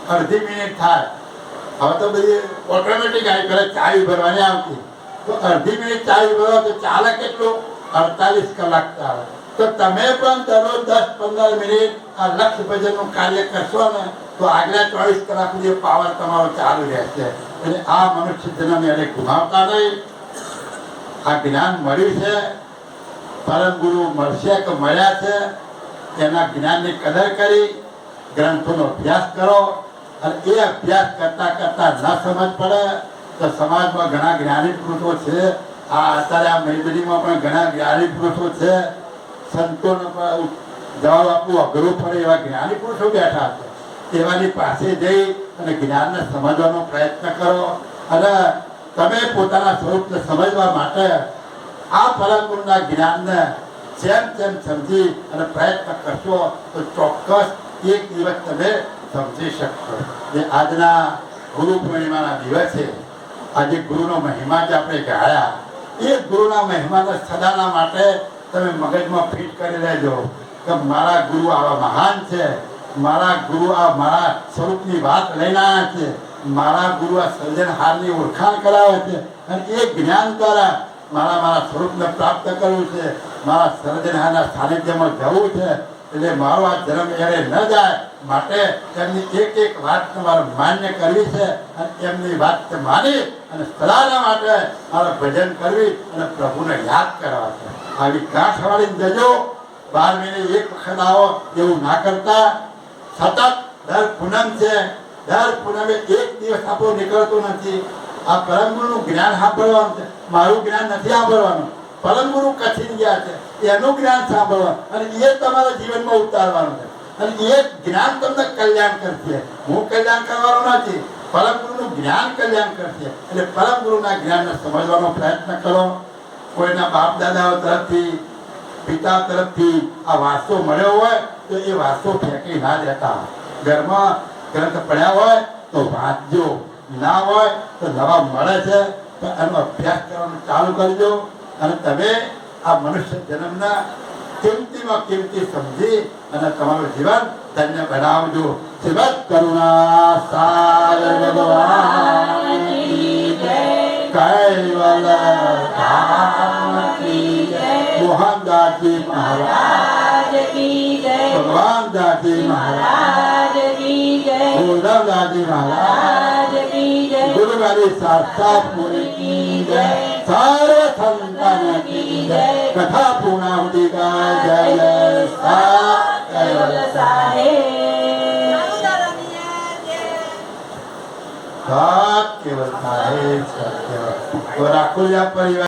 અડધી મિનિટ થાય. હવે તો બધી ઓટોમેટિક આવી, પહેલા ચાવી ભરવાની આવતી. તો અડધી મિનિટ ચાવી ભરો તો ચાલે કેટલું? 48 કલાક ચાલે. તો તમે પણ દરરોજ 10-15 મિનિટ આ લક્ષ્ય ભજનનું કાર્ય કરશો ને તો આગલા 24 કલાક સુધી પાવર તમારો ચાલુ રહેશે. એટલે આ મનુષ્ય જન્મ એને ગુમાવતા નહીં. આ જ્ઞાન મળ્યું છે. પરમ ગુરુ મળશે કે મળ્યા છે એના જ્ઞાનની કદર કરી ગ્રંથોનો અભ્યાસ કરો. અને એ અભ્યાસ કરતા કરતા ન સમજ પડે તો સમાજમાં ઘણા જ્ઞાની પુરુષો છે અત્યારે આ મેલડીમાં પણ ઘણા જ્ઞાની પુરુષો છે. સંતોને પણ જવાબ આપવું અઘરું પડે એવા જ્ઞાની પુરુષો બેઠા છે. એવાની પાસે જઈ અને જ્ઞાનને સમજવાનો પ્રયત્ન કરો. અને તમે પોતાના સ્વરૂપને સમજવા માટે આ પરમ ગુરુના જ્ઞાનને જેમ સમજી અને પ્રયત્ન કરશો તો ચોક્કસ એક દિવસ તમે સમજી શકશો. જે આજના ગુરુ પૂર્ણિમાના દિવસે આજે ગુરુનો મહિમા જે આપણે ગાયા, એ ગુરુના મહિમાને સદાના માટે તમે મગજમાં ફિટ કરી લેજો કે મારા ગુરુ આવા મહાન છે, મારા ગુરુ આ મારા સ્વરૂપની વાત લઈને આવ્યા છે, મારા ગુરુ આ સર્જનહારની ઓળખાણ કરાવે છે અને એ જ્ઞાન દ્વારા મારા સ્વરૂપને પ્રાપ્ત કરવું છે, મારા સર્જનહારના સાનિધ્યમાં જવું છે. એટલે મારો આ જન્મ એરે ન જાય માટે એમની એક વાત તમારે માન્ય કરવી છે અને એમની વાત માની અને સદાના માટે મારે ભજન કરવી અને પ્રભુને યાદ કરવા છે. આવી ગાંઠ વાળીને જજો. 12 મહિને એક વખત આવો એવું ના કરતા સતત દર પૂનમ છે, દર પૂનમે એક દિવસ આપણો નીકળતો નથી. આ પરમ ગુરુનું જ્ઞાન સાંભળવાનું છે. મારું જ્ઞાન નથી સાંભળવાનું. પરમ ગુરુ કથિન ગયા છે એનું જ્ઞાન સાંભળવાનું અને એ તમારા જીવનમાં ઉતારવાનું છે. અને એ જ્ઞાન તમને કલ્યાણ કરશે. હું કલ્યાણ કરવાનો નથી, પરમ ગુરુનું જ્ઞાન કલ્યાણ કરશે. એટલે પરમ ગુરુના જ્ઞાનને સમજવાનો પ્રયત્ન કરો. કોઈના બાપ દાદાઓ તરફથી, પિતા તરફથી આ વારસો મળ્યો હોય તો એ વારસો ફેંકી ના દેતા. ઘરમાં ગ્રંથ પડ્યા હોય તો વાંચજો, ના હોય તો નવા મળે છે તો એનો અભ્યાસ કરવાનું ચાલુ કરજો. અને તમે આ મનુષ્ય જન્મના કિંમતીમાં કિંમતી સમજી અને તમારું જીવન ધન્ય બનાવજો. શ્રીમદ કરુણા સાગર ભગવાન કી જય. કૈવલ ધામ કી જય. મોહનદાસજી મહારાજ કી જય. ભગવાનદાસજી મહારાજ કી જય. ગોરવદાસજી મહારાજ કી જય. ગુરુવારી શાસ્ત્રાપુરી કી જય. सारे संतान की जय. कथा पूर्णाहुति का जय जय કેવલ સાહેબ. केवल साहेब सत्य. और आकुल परिवार